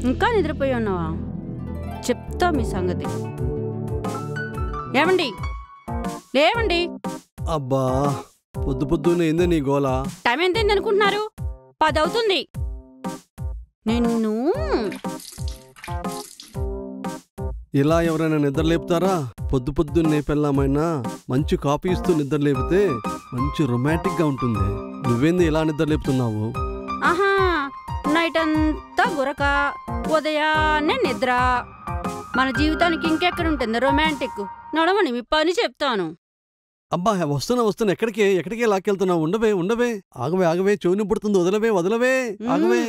ఇంకా నిద్రపోయి ఉన్నావా? చెప్తా మీ సంగతి. ఏమండి లేవండి. అబ్బా పొద్దు పొద్దున్న ఏందే నీ గోలా? టైం ఎంతైంది అనుకుంటున్నారు? 10 అవుతుంది. నిన్ను ఇలా ఎవరైనా నిద్ర లేపుతారా? పొద్దు పొద్దున్నే పెళ్ళామైనా మంచి కాఫీ ఇస్తూ నిద్ర లేపితే మంచి రొమాంటిక్ గా ఉంటుంది. నువ్వేంది ఇలా నిద్ర లేపుతున్నావు? ఆహా, నైట్ అంతా గురక, ఉదయాన్నే నిద్ర. మన జీవితానికి ఇంకెక్కడ ఉంటుంది రొమాంటిక్? నడవని మీ పని చెప్తాను. అబ్బా వస్తున్నా ఎక్కడికే లాక్కెళ్తున్నావు? ఉండవే ఆగవే చెవుని పుడుతుంది. వదలవే ఆగవే.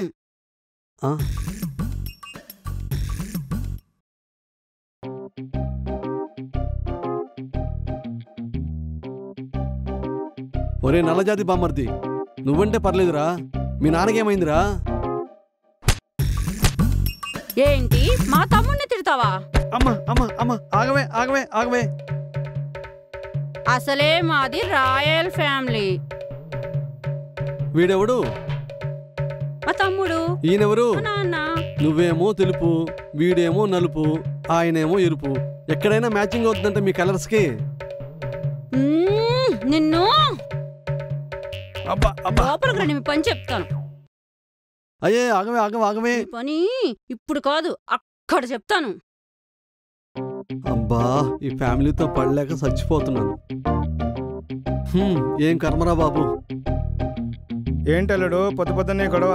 ఒరే నల్లజాతి బామర్ది, నువ్వంటే పర్లేదురా, మీ నాన్నకేమైందిరా? ఏంటి మా తమ్ముడిని తిడతావా? అమ్మా ఆగవే. అసలే మాది రాయల్ ఫ్యామిలీ. వీడెవడు? మా తమ్ముడు. ఈయనెవరు? నాన్న. నువ్వేమో తెలుపు, వీడేమో నలుపు, ఆయనేమో ఎరుపు. ఎక్కడైనా మ్యాచింగ్ అవుతుందంటే మీ కలర్స్ కి. నిన్ను లోపలికి రండి, మీ పని చెప్తాను. అయ్యే ఆగవే. పని ఇప్పుడు కాదు, అక్కడ చెప్తాను. అబ్బా ఈ ఫ్యామిలీతో పడలేక చచ్చిపోతున్నాను. ఏం కర్మరా బాబు. ఏంటల్లుడు పొద్దున్నే గొడవ?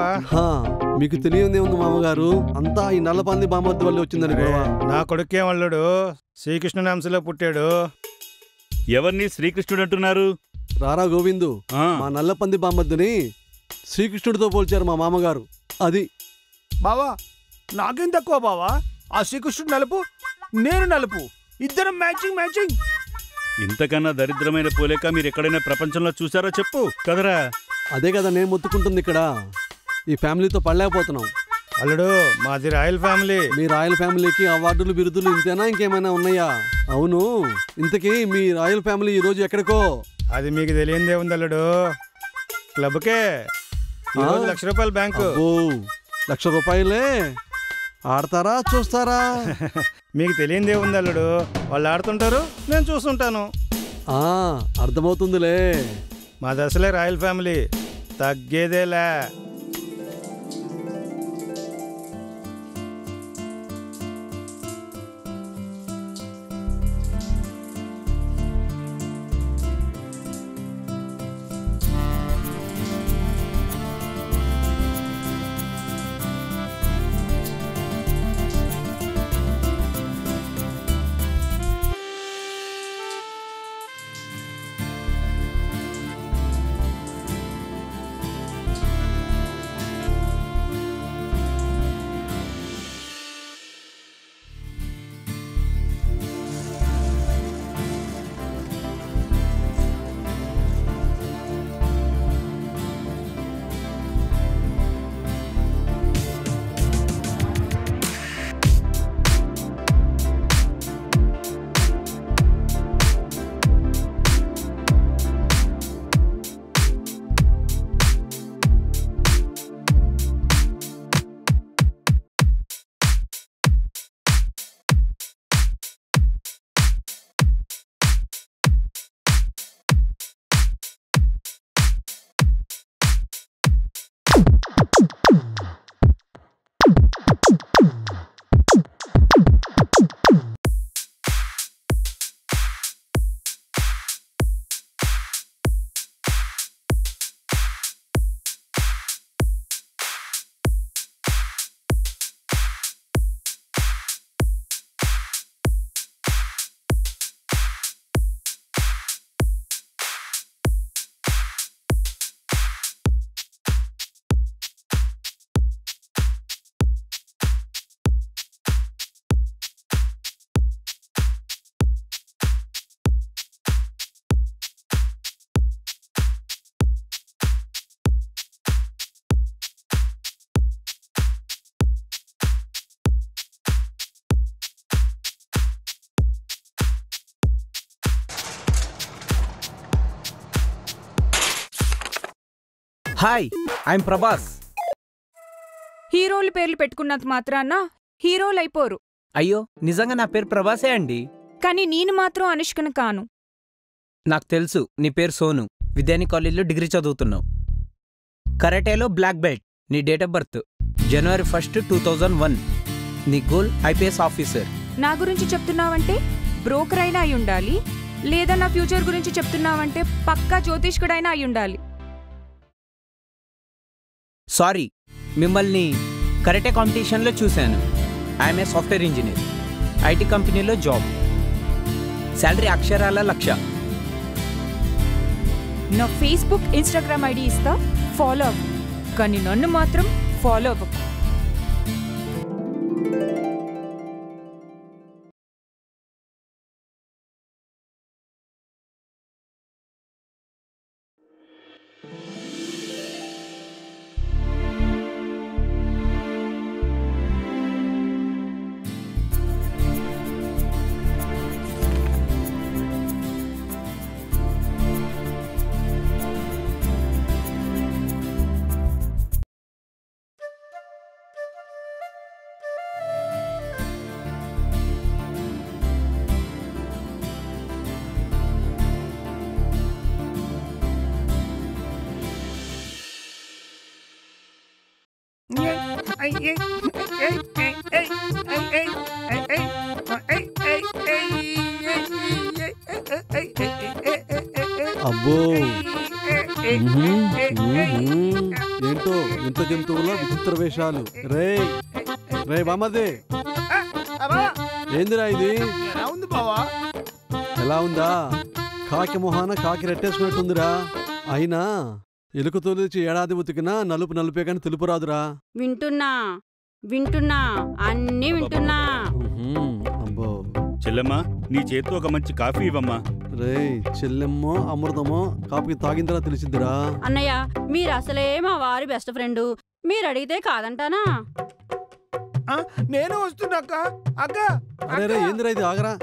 మీకు తెలియదే ఉంది మామగారు, అంతా ఈ నల్లపంది బామర్ది వల్ల వచ్చిందని గొడవ. నా కొడుకేం అల్లుడు, శ్రీకృష్ణుని అంశలో పుట్టాడు. ఎవరిని శ్రీకృష్ణుడు అంటున్నారు? రారా గోవిందు, మా నల్లపంది బామర్దిని శ్రీకృష్ణుడితో పోల్చారు మా మామగారు. అది బావా, నాకేం తక్కువ బావా? ఆ శ్రీకృష్ణుడు నలుపు, నేను నలుపు, ఇద్దరం మ్యాచింగ్. ఇంతకన్నా దరిద్రమైన పోలేక మీరు ఎక్కడైనా ప్రపంచంలో చూసారో చెప్పు కదరా. అదే కదా నేను మొత్తుకుంటుంది. ఇక్కడ ఈ ఫ్యామిలీతో పడలేకపోతున్నాం. అల్లుడు మాది రాయల్ ఫ్యామిలీ. మీ రాయల్ ఫ్యామిలీకి అవార్డులు బిరుదులు ఇంతేనా, ఇంకేమైనా ఉన్నాయా? అవును, ఇంతకీ మీ రాయల్ ఫ్యామిలీ ఈరోజు ఎక్కడికో? అది మీకు తెలియందే ఉంది అల్లుడు, క్లబ్కే. ₹1,00,000 బ్యాంకు. ₹1,00,000 ఆడతారా చూస్తారా? మీకు తెలియందే ఉంది అల్లుడు, వాళ్ళు ఆడుతుంటారు, నేను చూస్తుంటాను. అర్థమవుతుందిలే. మా దశలే రాయల్ ఫ్యామిలీ, తగ్గేదేలే. Hi, I'm Prabhas. హీరోల పేర్లు పెట్టుకున్నంత మాత్రాన హీరోలు అయిపోరు. అయ్యో, నిజంగా నా పేరు ప్రభాసే అండి. కానీ నేను మాత్రం అనుష్కను కాను. నాకు తెలుసు, నీ పేరు సోను. విద్యాని కాలేజీలో డిగ్రీ చదువుతున్నావు. కరాటేలో బ్లాక్ బెల్ట్. నీ డేట్ ఆఫ్ బర్త్ January 1, 2001. నీ గోల్ IPS ఆఫీసర్. నా గురించి చెప్తున్నావంటే బ్రోకర్ అయినా అయి ఉండాలి, లేదా నా ఫ్యూచర్ గురించి చెప్తున్నావంటే పక్కా జ్యోతిష్కుడైనా అయి ఉండాలి. సారీ, మిమ్మల్ని కరాటే కాంపిటీషన్లో చూశాను. I'm a software engineer. IT కంపెనీలో జాబ్. శాలరీ అక్షరాల 1,00,000. నా ఫేస్బుక్, ఇన్స్టాగ్రామ్ ఐడి ఇస్తా, ఫాలో అవ్వు. కానీ నన్ను మాత్రం ఫాలో అవ్వకు. అబ్బో, ఏంటో ఇంత జంతువుల విచిత్ర వేషాలు. రే రే బామదే, ఏందిరా ఇది? ఎలా ఉందా? కాకి మొహాన కాకి రెట్టేసుకున్నట్టుందిరా. అయినా ఎలుక తొలిచి ఏడాది ఉతికినా నలుపు నలుపే కానీ తెలుపు రాదురా. వింటున్నా వింటున్నా అన్నీ వింటున్నా. అబ్బో, చెల్లెమ్మా, నీ చేతితో ఒక మంచి కాఫీ ఇవ్వమ్మా. రే చెల్లెమ్మో అమృతమో కాఫీ తాగిన తర్వాత తెలిసిందిరా. అన్నయ్య, మీరు అసలే మా వారి బెస్ట్ ఫ్రెండ్. మీరు అడిగితే కాదంటానా? నేను వస్తున్నా అక్క. అరే రే, ఏందిరా ఇది? ఆగరా.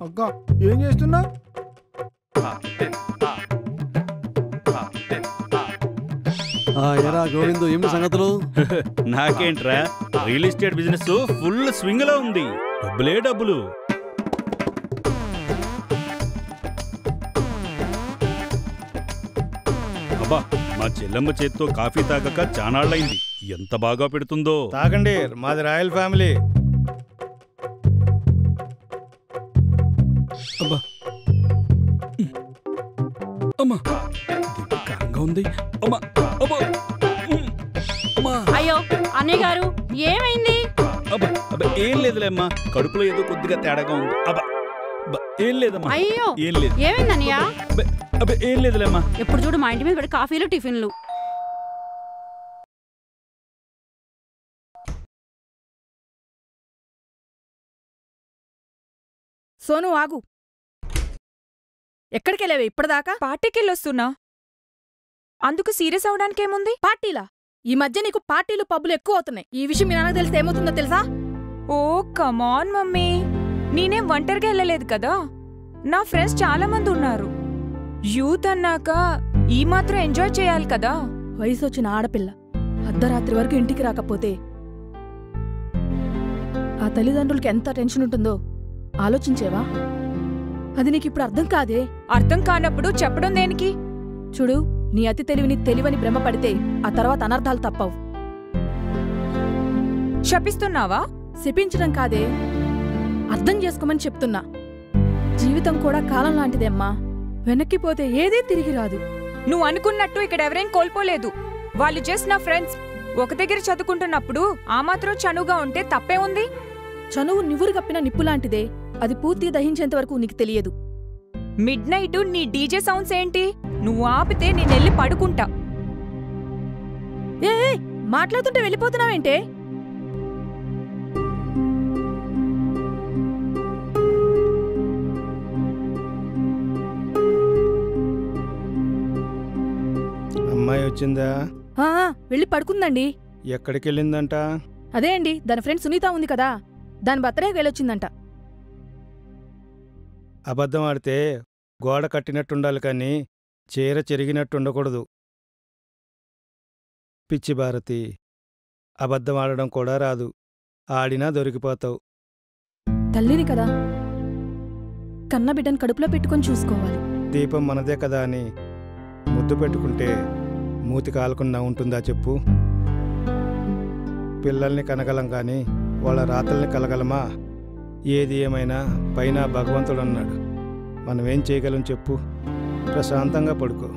అక్క, ఏం చేస్తున్నా? ఎరా గోవిందు, ఏమి సంగతులు? నాకేంట్రా, real estate business full swing లో ఉంది. డబ్బులే డబ్బులు. అబ్బా, మా చెల్లెమ్మ చేత్తో కాఫీ తాగక చానాళ్ళైంది. ఎంత బాగా పెడుతుందో. తాగండి, మాది రాయల్ ఫ్యామిలీ. అబ్బా, అమ్మా, కారంగా ఉంది. అమ్మా, అబ్బా, అమ్మా. అయ్యో అన్నయ్య గారు, ఏమైంది? అబ్బా, అబ్బా, ఏం లేదులేమ్మా, కడుపులో ఏదో కొద్దిగా తేడాగా ఉంది. అబ్బా, ఏం లేదమ్మా. అయ్యో, ఏం లేదు. ఏమైందన్నయ్య? అబ్బా, ఏం లేదులేమ్మా. ఎప్పుడు చూడు మా ఇంటి మీద పడి కాఫీలు టిఫిన్లు. సోను ఆగు. ఎక్కడికెళ్ళావే ఇప్పటిదాకా? పార్టీకెళ్ళొస్తున్నా. అందుకు సీరియస్ అవడానికేముంది? పార్టీలా? ఈ మధ్య నీకు పార్టీలు పబ్బులు ఎక్కువ అవుతున్నాయి. ఈ విషయం మీ నాన్నకు తెలిస్తే ఏమవుతుందో తెలుసా? ఓ కమాన్ మమ్మీ, నేనేం ఒంటరిగా వెళ్ళలేదు కదా. నా ఫ్రెండ్స్ చాలా మంది ఉన్నారు. యూత్ అన్నాక ఈ మాత్రం ఎంజాయ్ చేయాలి కదా. వయసు వచ్చిన ఆడపిల్ల అర్ధరాత్రి వరకు ఇంటికి రాకపోతే ఆ తల్లిదండ్రులకి ఎంత టెన్షన్ ఉంటుందో ఆలోచించేవా? అది నీకిప్పుడు అర్థం కాదే. అర్థం కానప్పుడు చెప్పడం దేనికి? చూడు, నీ అతి తెలివని భ్రమపడితే ఆ తర్వాత అనర్థాలు తప్పవు. శపిస్తున్నావా? శపించడం కాదే, అర్థం చేసుకోమని చెప్తున్నా. జీవితం కూడా కాలం లాంటిదేమ్మా. వెనక్కిపోతే ఏదీ తిరిగి రాదు. నువ్వు అనుకున్నట్టు ఇక్కడ ఎవరేం కోల్పోలేదు. వాళ్ళు జస్ట్ నా ఫ్రెండ్స్. ఒక దగ్గర చదువుకుంటున్నప్పుడు ఆ మాత్రం చనువుగా ఉంటే తప్పే ఉంది. చనువు నివురు కప్పిన నిప్పులాంటిదే. అది పూర్తి దహించేంతవరకు నీకు తెలియదు. మిడ్ నైట్ నీ డీజే సౌండ్స్ ఏంటి? నువ్వు ఆపితే నేనెళ్ళి పడుకుంటా. ఏ మాట్లాడుతుంటే వెళ్ళిపోతున్నావేంటే? అమ్మాయి వచ్చిందా? వెళ్ళి పడుకుందండి. ఎక్కడికెళ్ళిందంట? అదే అండి, దాని ఫ్రెండ్ సునీత ఉంది కదా, దాని బర్త్డేకి వెళ్ళొచ్చిందంట. అబద్ధం ఆడితే గోడ కట్టినట్టుండాలి కానీ చీర చెరిగినట్టుండకూడదు. పిచ్చి భారతి, అబద్ధం ఆడడం కూడా రాదు. ఆడినా దొరికిపోతావు. తల్లిని కదా, కన్న బిడ్డను కడుపులో పెట్టుకొని చూసుకోవాలి. దీపం మనదే కదా అని ముద్దు పెట్టుకుంటే మూతి కాలకుండా ఉంటుందా చెప్పు? పిల్లల్ని కనగలం కానీ వాళ్ళ రాతల్ని కలగలమా? ఏది ఏమైనా పైన భగవంతుడున్నాడు. మనమేం చేయగలం చెప్పు? ప్రశాంతంగా పడుకో.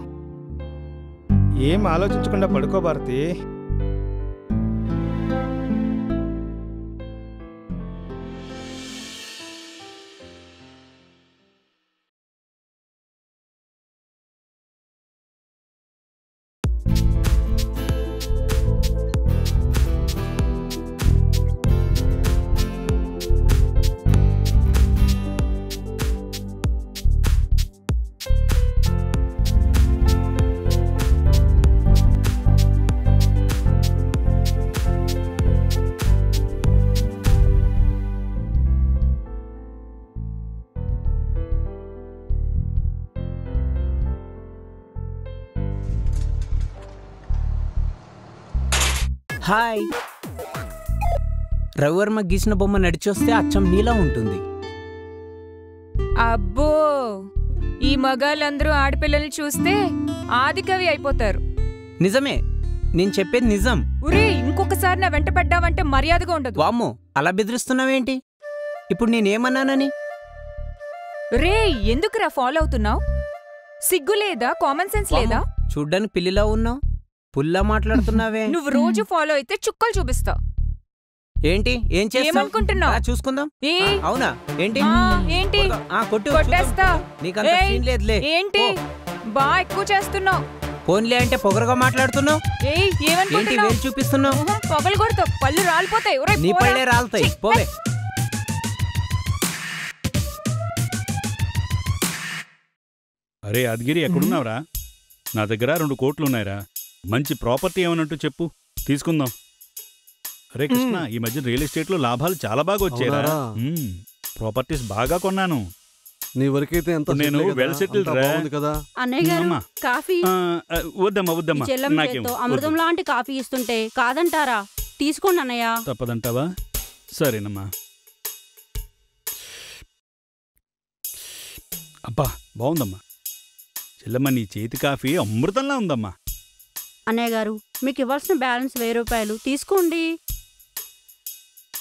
ఏం ఆలోచించకుండా పడుకో భారతి. హాయ్. రవివర్మ గీసిన బొమ్మ నడిచొస్తే అచ్చం నీలా ఉంటుంది. అబ్బో, ఈ మగాళ్ళందరూ ఆడపిల్లల్ని చూస్తే ఆదికవి అయిపోతారు. నిజమే, నేను చెప్పేది నిజం. ఉరే, ఇంకొకసారి నా వెంట పడ్డావంటే మర్యాదగా ఉండదు. వామ్మో, అలా బెదిరిస్తున్నావేంటి? ఇప్పుడు నేనేమన్నానని? రే, ఎందుకురా ఫాలో అవుతున్నావు? సిగ్గు లేదా? కామన్ సెన్స్ లేదా? చూడ్డానికి పిల్లిలా ఉన్నావు, పుల్లా మాట్లాడుతున్నావే. నువ్వు రోజు ఫాలో అయితే చుక్కలు చూపిస్తా. ఏంటి? ఏం ఏమనుకుంటున్నావు? చూసుకుందాం. ఏ? అవునా? ఏంటి? ఏంటి? కొట్టు, కొట్టేస్తా. నీకంత సీన్ లేదులే. ఏంటి బా ఎక్కువ చేస్తున్నావు? ఫోన్లే అంటే పొగరగా మాట్లాడుతున్నావు. ఏంటి వేలు చూపిస్తున్నావు? పొగలు కొడతావు, పళ్ళు రాలిపోతాయి. నీ పళ్ళే రాలుతాయి, పోవే. అరే యాదగిరి, ఎక్కడున్నావురా? నా దగ్గర 2 కోట్లున్నాయిరా. మంచి ప్రాపర్టీ ఏమన్నట్టు చెప్పు, తీసుకుందాం. అరే కృష్ణ, ఈ మధ్య రియల్ ఎస్టేట్లో లాభాలు చాలా బాగా వచ్చాయిరా. ప్రాపర్టీస్ బాగా కొన్నాను. నీ వరకైతే ఎంత నేను వెల్ సెటిల్డ్ రా. కదా అన్నయ్య గారు, కాఫీ వద్దమ్మా. అమృతం లాంటి కాఫీ ఇస్తుంటే కాదంటారా? తీసుకోండి అన్నయ్య. తప్పదంటావా? సరేనమ్మా. అబ్బా, బాగుందమ్మా. చెల్లమ్మ, నీ చేతి కాఫీ అమృతంలా ఉందమ్మా. అన్నయ్య గారు, మీకు ఇవ్వాల్సిన బ్యాలెన్స్ 1000 రూపాయలు తీసుకోండి.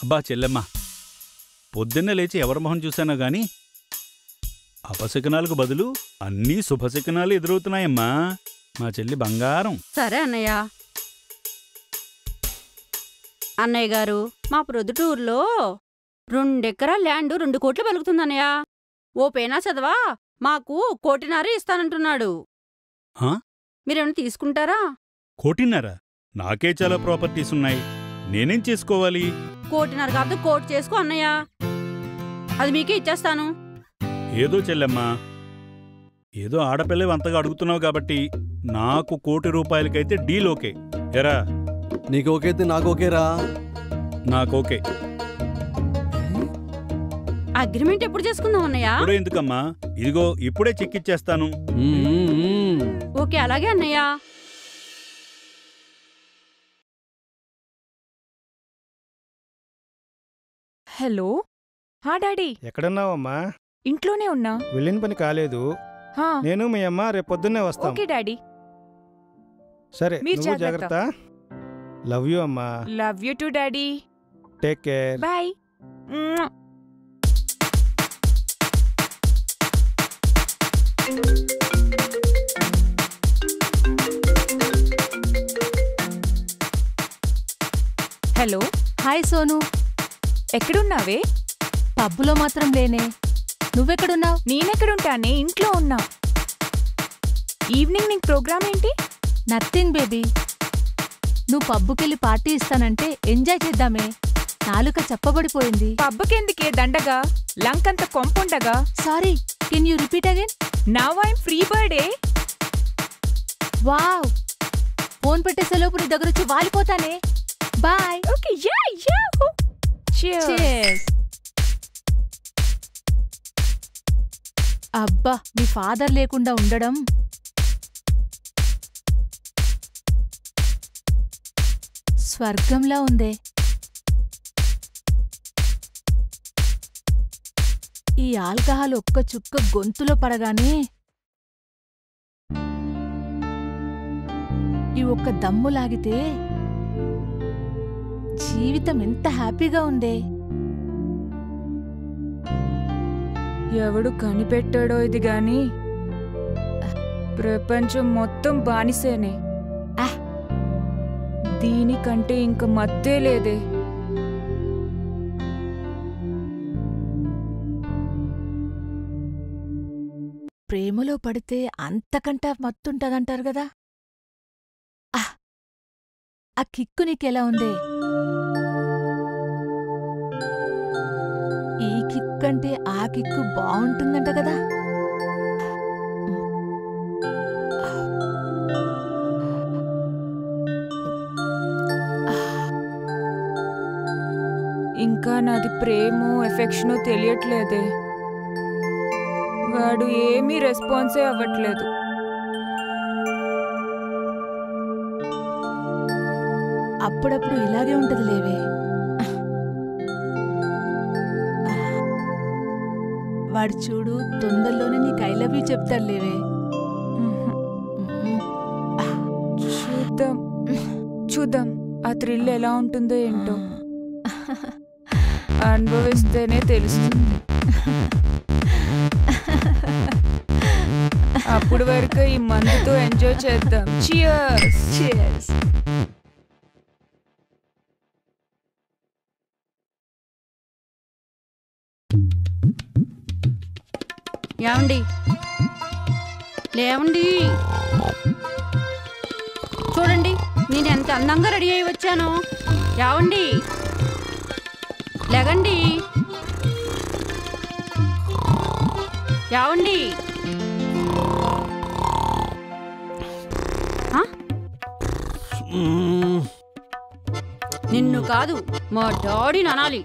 అబ్బా చెల్లెమ్మ, పొద్దున్నే లేచి ఎవరి మొహం చూశానో గాని అపశకునాలకు బదులు అన్నీ శుభశకునాలు ఎదురవుతున్నాయమ్మా. మా చెల్లి బంగారం. సరే అన్నయ్య. అన్నయ్య గారు, మా ప్రొద్దుటూరులో 2 ఎకరాల ల్యాండ్ 2 కోట్లు పలుకుతుందన్నయ్య. ఓ పేనా చదవా, మాకు 1.5 కోటి ఇస్తానంటున్నాడు. మీరేమైనా తీసుకుంటారా? 1.5 కోటి? నాకే చాలా ప్రాపర్టీస్ ఉన్నాయి, నేనేం చేసుకోవాలి? 1.5 కోటి కాదు, 1 కోటి చేసుకో అన్నయ్య. అది మీకే ఇచ్చేస్తాను. ఏదో చెల్లెమ్మా, ఏదో ఆడపిల్లవి అంతగా అడుగుతున్నావు కాబట్టి నాకు 1 కోటి రూపాయలకైతే డీల్ ఓకే. ఎరా? నీకు ఓకేతే నాకు ఓకేరా. నాకు ఓకే. అగ్రిమెంట్ ఎప్పుడు చేసుకుందాం అన్నయ్య? ఇప్పుడే ఎందుకమ్మా, ఇదిగో ఇప్పుడే చెక్ ఇచ్చేస్తాను. ఓకే, అలాగే అన్నయ్య. హలో. డాడీ. ఎక్కడున్నావమ్మా? ఇంట్లోనే ఉన్నా. వెళ్ళిన పని కాలేదు. నేను మీ అమ్మ రేపు పొద్దున్నే వస్తాం. Okay daddy. సరే, నువ్వు జాగ్రత్త. లవ్ యూ అమ్మా. Love you too daddy. Take care. Bye. Hello. Hi Sonu. ఎక్కడున్నావే? పబ్బులో మాత్రం లేనే. నువ్వెక్కడున్నావు? నేనెక్కడుంటానే, ఇంట్లో ఉన్నా. ఈవినింగ్ నీకు ప్రోగ్రామ్ ఏంటి? Nothing baby. నువ్వు పబ్బుకెళ్ళి పార్టీ ఇస్తానంటే ఎంజాయ్ చేద్దామే. నాలుక చెప్పబడిపోయింది. పబ్బుకెందుకే దండగా, లంకంత కొంపుండగా. Sorry, can you repeat again? Now I'm free బర్డే. వావ్, ఫోన్ పెట్టేసేలోపు నీ దగ్గరొచ్చి వాలిపోతానే. Bye. Okay yeah yeah. Cheers. అబ్బా మీ ఫాదర్ లేకుండా ఉండడం స్వర్గంలా ఉందే. ఈ ఆల్కహాల్ ఒక్క చుక్క గొంతులో పడగానే ఈ ఒక్క దమ్ము లాగితే జీవితం ఎంత హ్యాపీగా ఉందే. ఎవడు కనిపెట్టాడో ఇది గాని ప్రపంచం మొత్తం బానిసేనే. దీనికంటే ఇంక మత్తే లేదే. ప్రేమలో పడితే అంతకంటా మత్తుంటదంటారు గదా. ఆ కిక్కు నీకెలా ఉందే? ఈ కిక్ కంటే ఆ కిక్కు బావుంటుందంట గదా. ఇంకా నాది ప్రేమో ఎఫెక్షనో తెలియట్లేదే. వాడు ఏమీ రెస్పాన్సే అవ్వట్లేదు. అప్పుడప్పుడు ఇలాగే ఉంటది లేవే. వాడు చూడు తొందరలోనే నీకు ఐ లవ్ యూ చెప్తాడు లేవే. చూద్దాం చూద్దాం ఆ థ్రిల్ ఎలా ఉంటుందో ఏంటో అనుభవిస్తేనే తెలుస్తుంది. అప్పుడు వరకు ఈ మందుతో ఎంజాయ్ చేద్దాం. చియర్స్. Cheers. ఏమండి లేవండి, చూడండి నేను ఎంత అందంగా రెడీ అయి వచ్చాను. ఏవండి లేగండి. ఏవండి నిన్ను కాదు మా డాడీని అనాలి.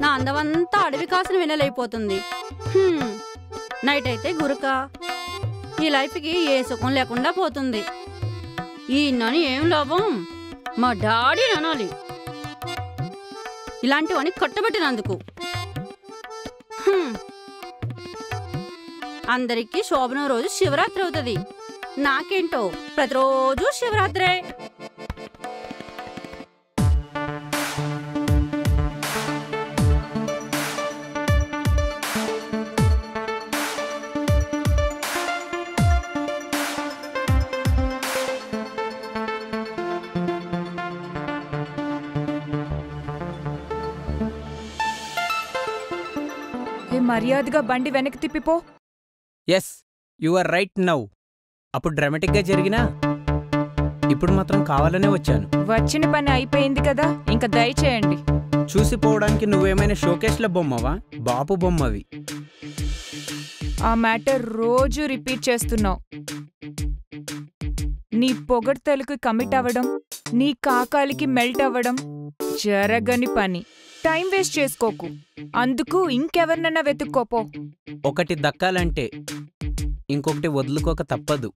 నా అందమంతా అడవి కాసిన వెన్నెలైపోతుంది. నైట్ అయితే గురక. ఈ లైఫ్కి ఏ సుఖం లేకుండా పోతుంది. ఈ నని ఏం లాభం? మా డాడీని అనాలి ఇలాంటివన్నీ కట్టబెట్టినందుకు. అందరికీ శోభనం రోజు శివరాత్రి అవుతుంది. నాకేంటో ప్రతిరోజు శివరాత్రే. మర్యాదగా బండి వెనక్కి తిప్పిపో. Yes you are right now. అప్పుడు డ్రామాటిక్గా జరిగినా ఇప్పుడు మాత్రం కావాలనే వచ్చాను. వచ్చిన పని అయిపోయింది కదా, ఇంకా దయచేయండి. చూసిపోవడానికి నువ్వేమైనా షోకేస్ల బొమ్మవా? బాపు బొమ్మవి. ఆ మ్యాటర్ రోజు రిపీట్ చేస్తున్నావు. నీ పొగడ్తలకు కమిట్ అవ్వడం, నీ కాకాలికి మెల్ట్ అవ్వడం జరగని పని. టైం వేస్ట్ చేసుకోకు. అందుకు ఇంకెవరినన్నా వెతుక్కోపో. ఒకటి దక్కాలంటే ఇంకొకటి వదులుకోక తప్పదు.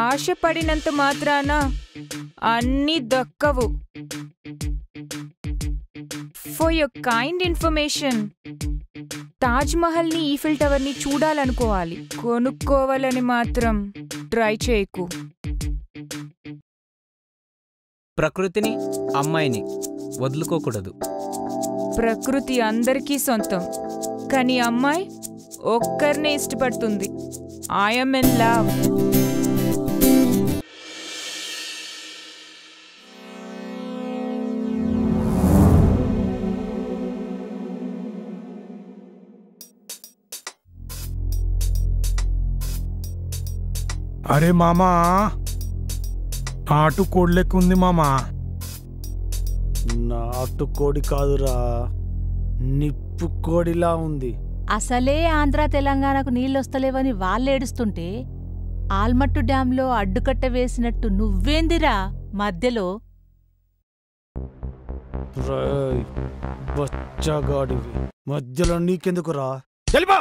ఆశపడినంత మాత్రాన అన్నీ దక్కవు. For your kind information, Taj మహల్ని ఈఫిల్ టవర్ని చూడాలనుకోవాలి, కొనుక్కోవాలని మాత్రం ట్రై చేయకు. ప్రకృతిని, అమ్మాయిని వదులుకోకూడదు. ప్రకృతి అందరికీ సొంతం, కానీ అమ్మాయి ఒక్కరినే ఇష్టపడుతుంది. I'm in love. అరే మామా, నాటుకోడి లెక్క ఉంది మామా. నాటుకోడి కాదురా, నిప్పు కోడిలా ఉంది. అసలే ఆంధ్ర తెలంగాణకు నీళ్ళొస్తలేవని వాళ్ళేడుస్తుంటే ఆల్మట్టు డ్యాంలో అడ్డుకట్ట వేసినట్టు నువ్వేందిరా మధ్యలో? రేయ్, బచ్చగాడివి మధ్యలో నీకెందుకురా తెలిపా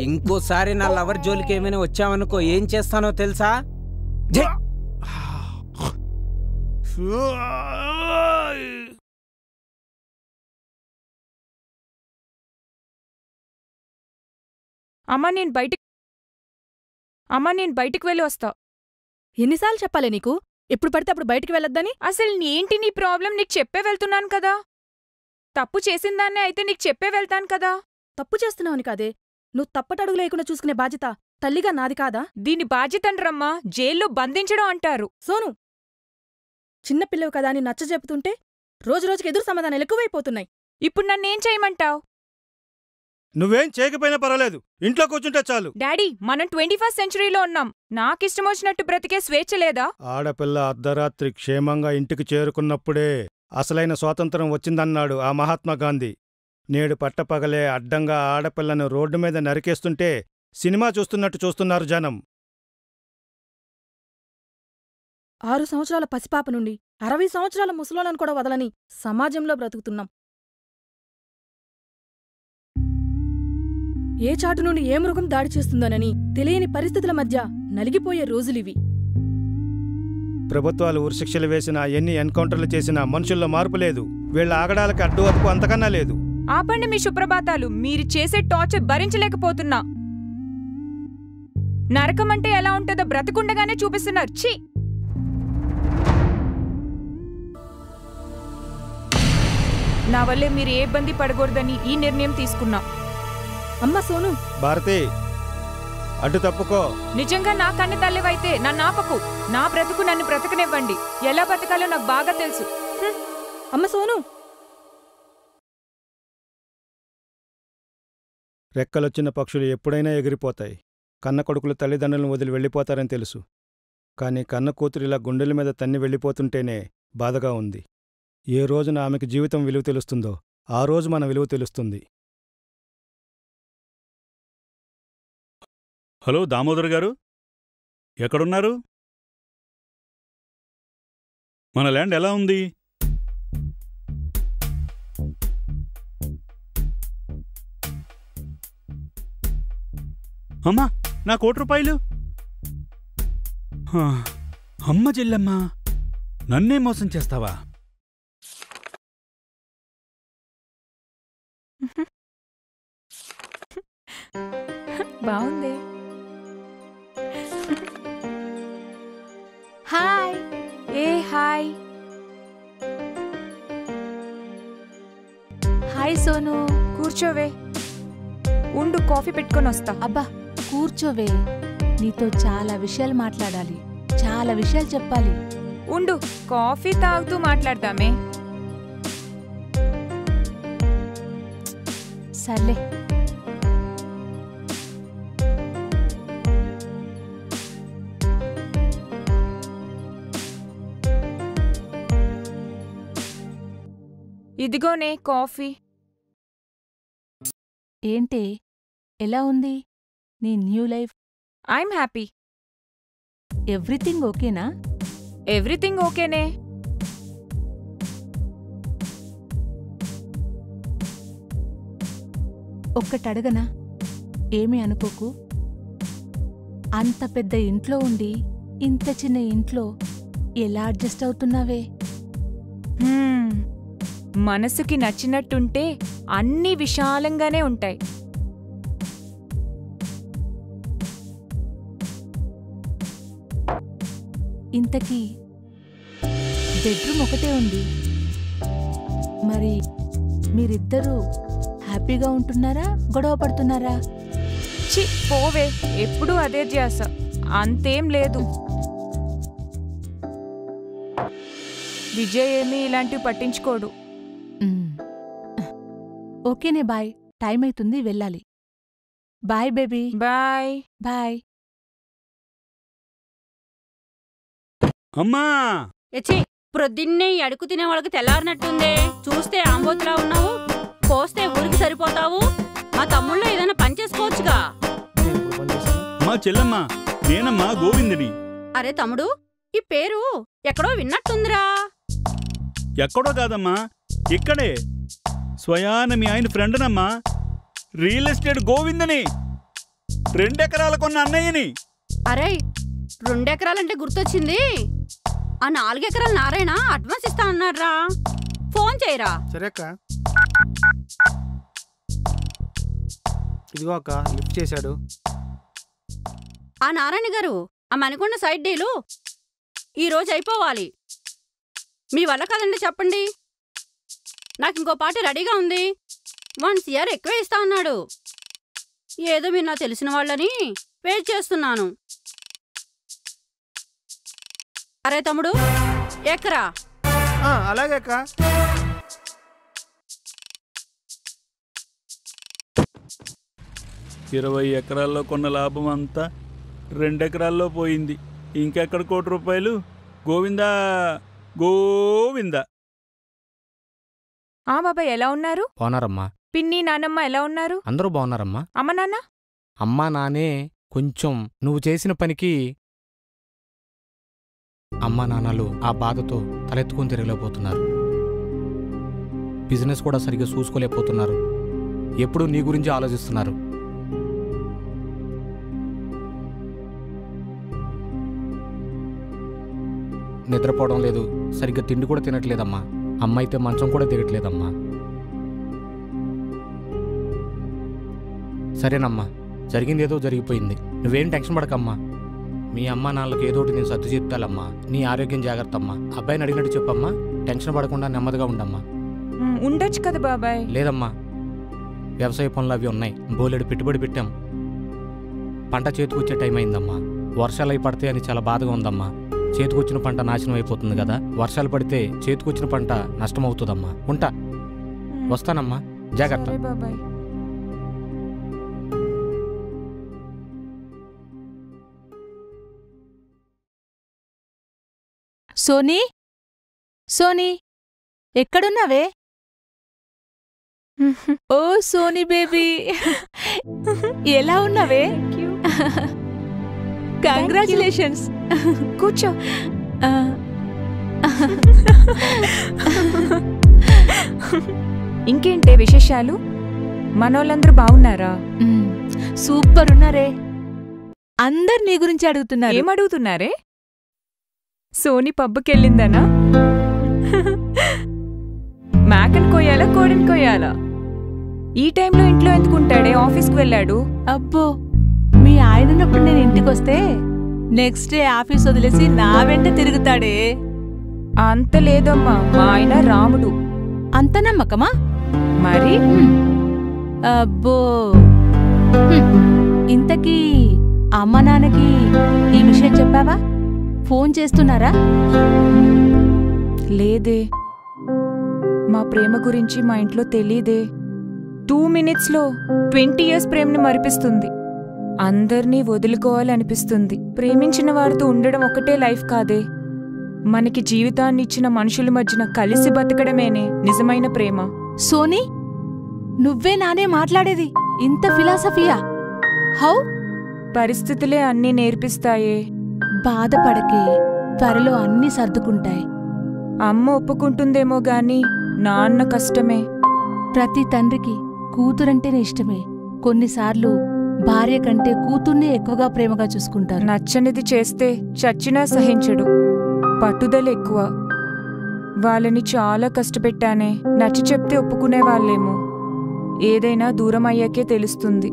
ఇంకోసారి నా లవర్ జోలికి ఏమైనా వచ్చావనుకో ఏం చేస్తానో తెలుసా? అమ్మా నేను బయటికి వెళ్ళి వస్తా. ఎన్నిసార్లు చెప్పాలి నీకు? ఎప్పుడు పడితే అప్పుడు బయటికి వెళ్ళొద్దని? అసలు ఏంటి నీ ప్రాబ్లం? నీకు చెప్పే వెళ్తున్నాను కదా. తప్పు చేసిందాన్నే అయితే నీకు చెప్పే వెళ్తాను కదా. తప్పు చేస్తున్నావని కాదే, నువ్వు తప్పటడుగు లేకుండా చూసుకునే బాధ్యత తల్లిగా నాది కాదా? దీని బాధ్యతండ్రమ్మా జైల్లో బంధించడం అంటారు. సోను, చిన్నపిల్లవు కదా అని నచ్చజెపుతుంటే రోజురోజుకి ఎదురు సమాధానాలు ఎక్కువైపోతున్నాయి. ఇప్పుడు నన్నేం చేయమంటావ్? నువ్వేం చేయకపోయినా పర్వాలేదు, ఇంట్లో కూర్చుంటే చాలు. డాడీ, మనం 21st సెంచరీలో ఉన్నాం. నాకిష్టమొచ్చినట్టు బ్రతికే స్వేచ్ఛ లేదా? ఆడపిల్ల అర్ధరాత్రి క్షేమంగా ఇంటికి చేరుకున్నప్పుడే అసలైన స్వాతంత్రం వచ్చిందన్నాడు ఆ మహాత్మాగాంధీ. నేడు పట్టపగలే అడ్డంగా ఆడపిల్లను రోడ్డు మీద నరికేస్తుంటే సినిమా చూస్తున్నట్టు చూస్తున్నారు జనం. 6 సంవత్సరాల పసిపాప నుండి 60 సంవత్సరాల ముసలోళ్ళను కూడా వదలని సమాజంలో బ్రతుకుతున్నాం. ఏ చాటు నుండి ఏ మృగం దాడి చేస్తుందోనని తెలియని పరిస్థితుల మధ్య నలిగిపోయే రోజులివి. ప్రభుత్వాలు ఉరిశిక్షలు వేసినా, ఎన్ని ఎన్కౌంటర్లు చేసినా మనుషుల్లో మార్పు లేదు. వీళ్ళ ఆగడాలకి అడ్డు అదుపు అంతకన్నా లేదు. ఆపండి మీ సుప్రభాతాలు. మీరు చేసే టార్చర్ భరించలేకపోతున్నా. నరకమంటే ఎలా ఉంటుందో బ్రతికుండగానే చూపిస్తున్నారు. ఛీ! నా వల్లే మీరు ఏ ఇబ్బంది పడకూడదని ఈ నిర్ణయం తీసుకున్నా. అమ్మ సోను, భారతి అడ్డు తప్పుకో. నిజంగా నా కన్న తల్లివైతే నన్ను ఆపకు. నా బ్రతుకు నన్ను బ్రతకనివ్వండి. ఎలా బ్రతకాలో నాకు బాగా తెలుసు. అమ్మ సోను. రెక్కలొచ్చిన పక్షులు ఎప్పుడైనా ఎగిరిపోతాయి. కన్న కొడుకులు తల్లిదండ్రులను వదిలి వెళ్ళిపోతారని తెలుసు. కానీ కన్న కూతురిలా గుండెల మీద తన్ని వెళ్ళిపోతుంటేనే బాధగా ఉంది. ఏ రోజున ఆమెకు జీవితం విలువ తెలుస్తుందో ఆ రోజు మన విలువ తెలుస్తుంది. హలో దామోదర్ గారు, ఎక్కడున్నారు? మన ల్యాండ్ ఎలా ఉంది? అమ్మా, నా ₹1,00,00,000. అమ్మ చెల్లెమ్మ, నన్నే మోసం చేస్తావా? బాగుంది. హాయ్. ఏ హాయ్. హాయ్ సోను. కూర్చోవే. ఉండు, కాఫీ పెట్టుకొని వస్తా. అబ్బా కూర్చోవే, నీతో చాలా విషయాలు మాట్లాడాలి, చాలా విషయాలు చెప్పాలి. ఉండు, కాఫీ తాగుతూ మాట్లాడదామే. సర్లే. ఇదిగోనే కాఫీ. ఏంటి ఎలా ఉంది నీ new life? I'm happy. Everything ఓకేనా? ఎవ్రీథింగ్ ఓకేనే. ఒక్కటడగనా? ఏమీ అనుకోకు. అంత పెద్ద ఇంట్లో ఉండి ఇంత చిన్న ఇంట్లో ఎలా అడ్జస్ట్ అవుతున్నావే? మనసుకి నచ్చినట్టుంటే అన్నీ విశాలంగానే ఉంటాయి. ఇంతకీ బెడ్రూమ్ ఒకటే ఉంది. మరి మీరిద్దరూ హ్యాపీగా ఉంటున్నారా, గొడవ పడుతున్నారా? చి పోవే, ఎప్పుడూ అదే ధ్యాస, అంతేం లేదు. విజయ్ ఏమీ ఇలాంటివి పట్టించుకోడు. ఓకేనే, బాయ్. టైం అవుతుంది, వెళ్ళాలి. Bye baby. Bye bye. అమ్మా ఎచ్చి ప్రొద్దున్నే ఈ అడుగు తినే వాళ్ళకి తెల్లారినట్టుందే. చూస్తే ఆంబోతులా ఉన్నావు, పోస్తే ఊరికి సరిపోతావు. మా తమ్ముళ్ళు ఏదైనా పని చేసుకోవచ్చుగా. మా చెల్లమ్మ, నేనమ్మా గోవిందుని. అరే తమ్ముడు, ఈ పేరు ఎక్కడో విన్నట్టుందిరా. ఎక్కడో కాదమ్మా, ఇక్కడే. స్వయాన మీ ఆయన ఫ్రెండ్నమ్మా, రియల్ ఎస్టేట్ గోవిందని, 2 ఎకరాల కొన్న అన్నయ్యని. అరే 2 ఎకరాలంటే గుర్తొచ్చింది. ఆ 4 ఎకరాల నారాయణ అడ్వాన్స్ ఇస్తా అన్నాడ్రా, ఫోన్ చేయరా. సరే అక్క. ఇదిగో అక్క, లిఫ్ట్ చేశాడు. ఆ నారాయణ గారు, ఆ మణికొండ సైడ్ డీలు ఈరోజు అయిపోవాలి. మీ వల్ల కదండి చెప్పండి. నాకు ఇంకో పాట రెడీగా ఉంది. 1 CR ఎక్కువే ఇస్తా అన్నాడు. ఏదో మీరు నాకు తెలిసిన వాళ్ళని వెయిట్ చేస్తున్నాను. అరే తమ్ముడు, ఎక్కరా. అలాగే అక్క. ఇరవై ఎకరాల్లో కొన్న లాభం అంతా 2 ఎకరాల్లో పోయింది. ఇంకెక్కడ ₹1,00,00,000? గోవిందా గోవిందా. ఆ బాబాయ్, ఎలా ఉన్నారు? బాగున్నారమ్మా. పిన్ని నానమ్మ ఎలా ఉన్నారు? అందరూ బాగున్నారమ్మా. అమ్మ నాన్న? అమ్మా నానే కొంచెం నువ్వు చేసిన పనికి అమ్మా నాన్నలు ఆ బాధతో తలెత్తుకొని తిరగలేకపోతున్నారు. బిజినెస్ కూడా సరిగ్గా చూసుకోలేకపోతున్నారు. ఎప్పుడూ నీ గురించి ఆలోచిస్తున్నారు. నిద్రపోవడం లేదు, సరిగ్గా తిండి కూడా తినట్లేదమ్మా. అమ్మ అయితే మంచం కూడా దిగట్లేదమ్మా. సరేనమ్మా, జరిగిందేదో జరిగిపోయింది. నువ్వేం టెన్షన్ పడకమ్మా. మీ అమ్మ నాన్నలకు ఏదోటి నేను సర్దు చెప్తాలమ్మా. నీ ఆరోగ్యం జాగ్రత్త అమ్మా. అబ్బాయిని అడిగినట్టు చెప్పమ్మా. టెన్షన్ పడకుండా నెమ్మదిగా ఉండమ్మా. ఉండొచ్చు కదా బాబాయ్. లేదమ్మా, వ్యవసాయ పనులు అవి ఉన్నాయి. బోలెడు పెట్టుబడి పెట్టాం. పంట చేతికొచ్చే టైం అయిందమ్మా. వర్షాలు అయి పడితే అని చాలా బాధగా ఉందమ్మా. చేతికొచ్చిన పంట నాశనం అయిపోతుంది కదా. వర్షాలు పడితే చేతికొచ్చిన పంట నష్టమవుతుందమ్మా. ఉంటా, వస్తానమ్మా, జాగ్రత్త. బాబాయ్. సోనీ, సోనీ, ఎక్కడున్నావే? ఓ సోనీ బేబీ, ఎలా ఉన్నావే? కంగ్రాచులేషన్స్. కూర్చో. ఇంకేంటే విశేషాలు? మనోళ్ళందరూ బాగున్నారా? సూపర్ ఉన్నారే. అందరు నీ గురించి అడుగుతున్నారు. ఏమడుగుతున్నారే? సోనీ పబ్బుకెళ్ళిందనా? మేకను కోయాలా, కోడిని కోయాలా? ఈ టైంలో ఇంట్లో ఎందుకుంటాడే? ఆఫీస్కి వెళ్ళాడు. అబ్బో, మీ ఆయనన్నప్పుడు నేను ఇంటికొస్తే నెక్స్ట్ డే ఆఫీస్ వదిలేసి నా వెంట తిరుగుతాడే. అంత లేదమ్మా, మా ఆయన రాముడు. అంత నమ్మకమా? మరి అబ్బో, ఇంతకీ అమ్మ నాన్నకి ఈ విషయం చెప్పావా? ఫోన్ చేస్తున్నారా? లేదే, మా ప్రేమ గురించి మా ఇంట్లో తెలీదే. 2 minutesలో 20 years ప్రేమని మరిపిస్తుంది. అందర్నీ వదులుకోవాలనిపిస్తుంది. ప్రేమించిన వారితో ఉండడం ఒకటే లైఫ్ కాదే. మనకి జీవితాన్ని ఇచ్చిన మనుషుల మధ్యన కలిసి బతకడమేనే నిజమైన ప్రేమ. సోనీ, నువ్వే నానే మాట్లాడేది. ఇంత ఫిలాసఫియా? హౌ? పరిస్థితులే అన్నీ నేర్పిస్తాయే. బాధపడకే, త్వరలో అన్నీ సర్దుకుంటాయి. అమ్మ ఒప్పుకుంటుందేమో గాని నాన్న కష్టమే. ప్రతి తండ్రికి కూతురంటేనే ఇష్టమే. కొన్నిసార్లు భార్య కంటే కూతుర్నే ఎక్కువగా ప్రేమగా చూసుకుంటారు. నచ్చనిది చేస్తే చచ్చినా సహించడు. పట్టుదల ఎక్కువ. వాళ్ళని చాలా కష్టపెట్టానే. నచ్చి చెప్తే ఒప్పుకునేవాళ్ళేమో. ఏదైనా దూరం అయ్యాకే తెలుస్తుంది.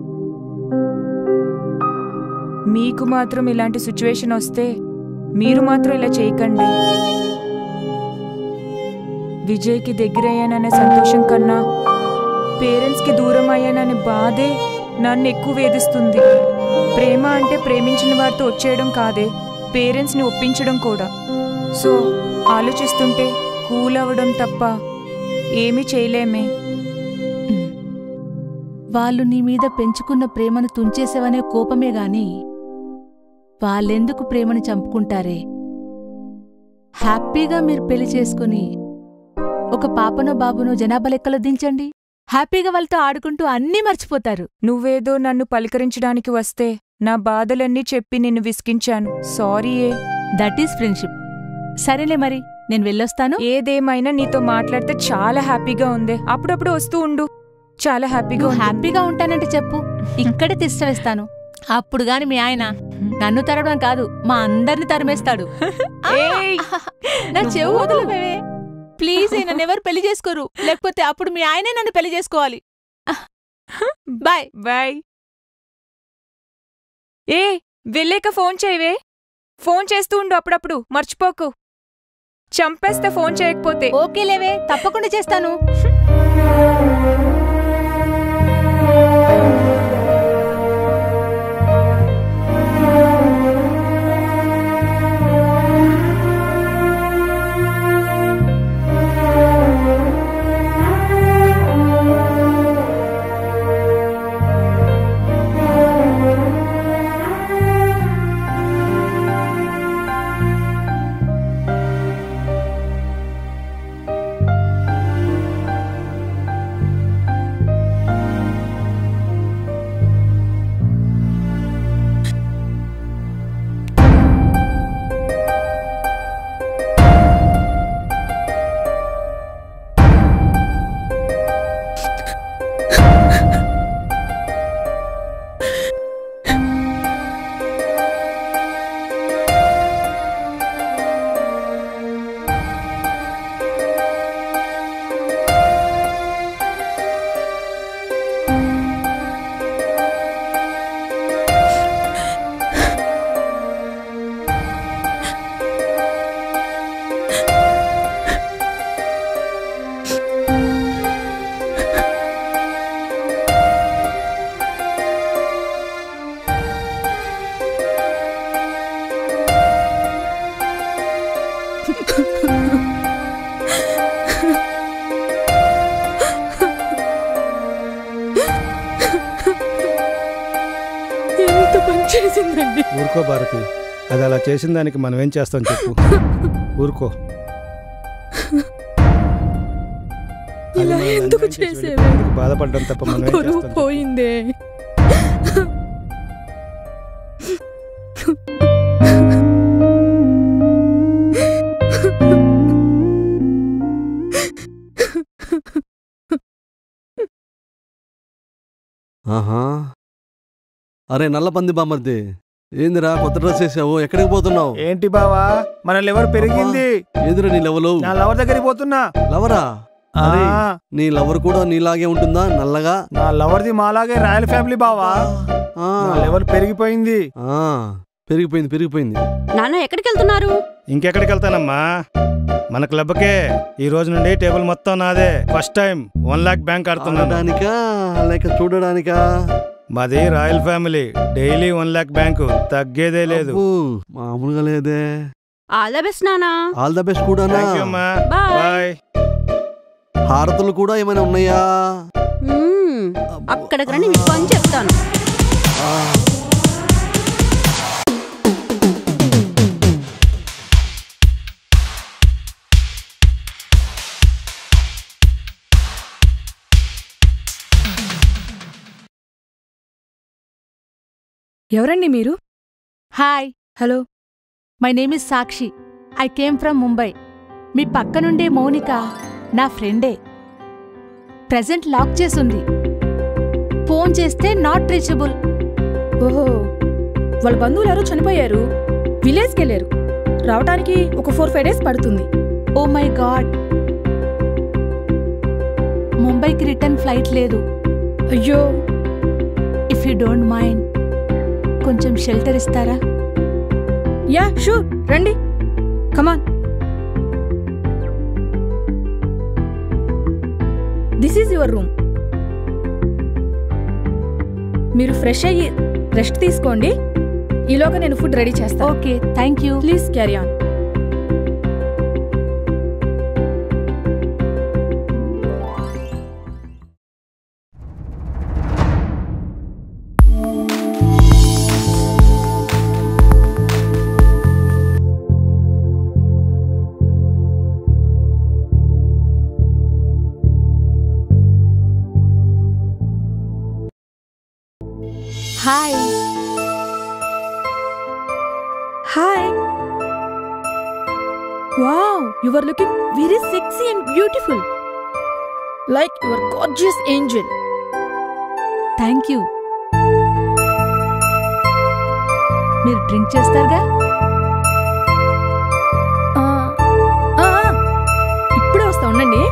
మీకు మాత్రం ఇలాంటి సిచ్యువేషన్ వస్తే మీరు మాత్రం ఇలా చేయకండి. విజయ్కి దగ్గరయ్యాననే సంతోషం కన్నా పేరెంట్స్కి దూరం అయ్యాననే బాధే నన్ను ఎక్కువ వేధిస్తుంది. ప్రేమ అంటే ప్రేమించిన వారితో వచ్చేయడం కాదే, పేరెంట్స్ని ఒప్పించడం కూడా. సో ఆలోచిస్తుంటే కూల్ అవ్వడం తప్ప ఏమీ చేయలేమే. వాళ్ళు నీ మీద పెంచుకున్న ప్రేమను తుంచేసేవనే కోపమే గాని వాళ్ళెందుకు ప్రేమను చంపుకుంటారే? హ్యాపీగా మీరు పెళ్లి చేసుకుని ఒక పాపనో బాబునో జనాభా లెక్కలో దించండి. హ్యాపీగా వాళ్ళతో ఆడుకుంటూ అన్నీ మర్చిపోతారు. నువ్వేదో నన్ను పలకరించడానికి వస్తే నా బాధలన్నీ చెప్పి నిన్ను విసిగించాను. సారీయే. That is friendship. సరేలే మరి, నేను వెళ్ళొస్తాను. ఏదేమైనా నీతో మాట్లాడితే చాలా హ్యాపీగా ఉంది. అప్పుడప్పుడు వస్తూ ఉండు. చాలా హ్యాపీగా ఉంది. హ్యాపీగా ఉంటానంటే చెప్పు, ఇక్కడే తిష్టవేస్తాను. అప్పుడు గాని మీ ఆయన నన్ను తరవడం కాదు, మా అందరిని తరిమేస్తాడు. నా చెవు వదలవే ప్లీజ్. నన్నెవరు పెళ్లి చేసుకోరు, లేకపోతే అప్పుడు మీ ఆయనే నన్ను పెళ్లి చేసుకోవాలి. Bye bye. వెళ్ళాక ఫోన్ చేయవే. ఫోన్ చేస్తూ ఉండు అప్పుడప్పుడు, మర్చిపోకు. చంపేస్తే ఫోన్ చేయకపోతే. ఓకేలేవే, తప్పకుండా చేస్తాను. ఊరుకో భారతి, అది అలా చేసిన దానికి మనం ఏం చేస్తాం చెప్పు. ఊరుకో. ఇలా ఎందుకు చేసేవే? బాధపడడం తప్ప మనం ఏం చేస్తాం? పోయిందే. ఆహా, అరే నల్ల పంది బామర్ది, ఏందిరా కొత్త డ్రెస్ వేసావు? ఎక్కడికి పోతున్నావు? ఏంటి బావా, మన లెవర్ పెరిగింది. ఏదిరా నీ లెవలు? నా లవర్ దగ్గరికి పోతున్నా. లవరా? అరే నీ లవర్ కూడా నీలాగే ఉంటుందా నల్లగా? నా లవర్ది మాలాగే రాయల్ ఫ్యామిలీ బావా. నా లెవర్ పెరిగిపోయింది. పెరిగిపోయింది. నాన్న ఎక్కడికి వెళ్తున్నారు? ఇంకెక్కడికి వెళ్తానమ్మా, మన క్లబ్కే. ఈ రోజు నుండి టేబుల్ మొత్తం నాదే. ఫస్ట్ టైం 1 lakh బ్యాంక్ ఆడుతున్నానికా లేక చూడడానికా? మాది royal family. Daily 1 lakh bank, తగ్గేదే లేదు. మామూలుగా లేదే. ఆల్ ద బెస్ట్ నానా. ఆల్ ద బెస్ట్ కూడా. బాయ్. హారతులు కూడా ఏమైనా ఉన్నాయా? అక్కడికి రండి, మీకు పని చెప్తాను. ఎవరండి మీరు? Hi, hello. My name is Sakshi. I came from Mumbai. మీ పక్కనుండే మౌనిక నా ఫ్రెండే. ప్రెజెంట్ లాక్ చేసుంది. ఫోన్ చేస్తే నాట్ రీచబుల్. ఓహో, వాళ్ళ బంధువులు ఎవరో చనిపోయారు, విలేజ్కి వెళ్ళారు. రావటానికి ఒక 4-5 డేస్ పడుతుంది. ఓ మై గాడ్, ముంబైకి రిటర్న్ ఫ్లైట్ లేదు. అయ్యో. ఇఫ్ యూ డోంట్ మైండ్ కొంచెం షెల్టర్ ఇస్తారా? యా షూర్, రండి, come on. This is your room. మీరు ఫ్రెష్ అయ్యి రెస్ట్ తీసుకోండి. ఈలోగా నేను ఫుడ్ రెడీ చేస్తాను. Okay, thank you. Please carry on. Hi. Hi. Wow, you are looking very sexy and beautiful. Like your gorgeous angel. Thank you. మీరు drink చేస్తారుగా? ఇప్పుడే వస్తా, ఉండండి.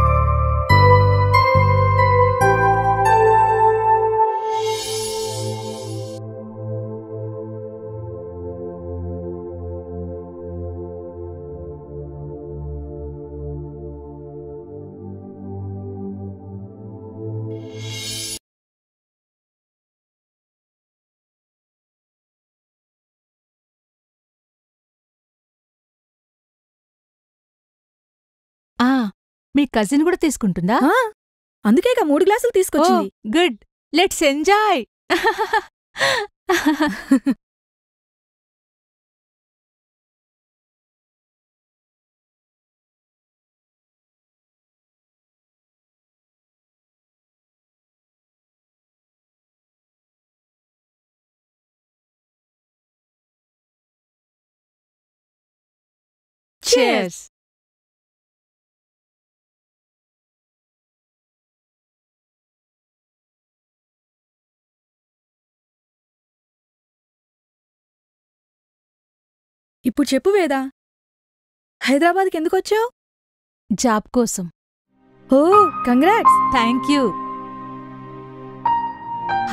మీ కజిన్ కూడా తీసుకుంటుందా? అందుకే 3 గ్లాసులు తీసుకొచ్చింది. Good, let's enjoy. Cheers. ఇప్పుడు చెప్పు వేదా, హైదరాబాద్కి ఎందుకు వచ్చావు? జాబ్ కోసం. ఓ, కంగ్రాట్స్. Thank you.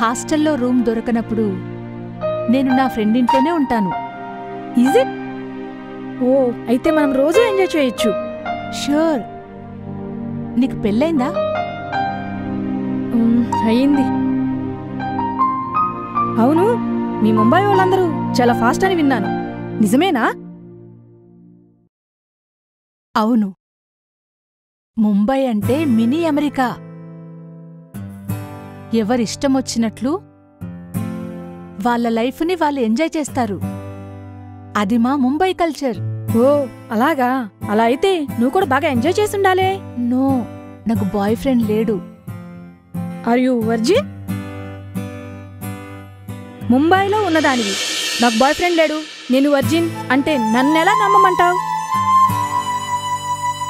హాస్టల్లో రూమ్ దొరకనప్పుడు నేను నా ఫ్రెండ్ ఇంట్లోనే ఉంటాను. Is it? ఓ, అయితే మనం రోజూ ఎంజాయ్ చేయొచ్చు. ష్యూర్. నీకు పెళ్ళైందా? అయ్యింది. అవును, మీ ముంబై వాళ్ళందరూ చాలా ఫాస్ట్ అని విన్నాను, నిజమేనా? అవును. ముంబై అంటే మినీ అమెరికా. ఎవరిష్టమొచ్చినట్లు వాళ్ళ లైఫ్ని వాళ్ళు ఎంజాయ్ చేస్తారు. అది మా ముంబై కల్చర్. ఓ, అలాగా. అలా అయితే నువ్వు కూడా బాగా ఎంజాయ్ చేసుండాలే. నో, నాకు బాయ్ ఫ్రెండ్ లేడు. Are you virgin? ముంబైలో ఉన్నదానివి, నాకు బాయ్ ఫ్రెండ్ లేడు, నేను వర్జిన్ అంటే నన్నెలా నమ్మమంటావు?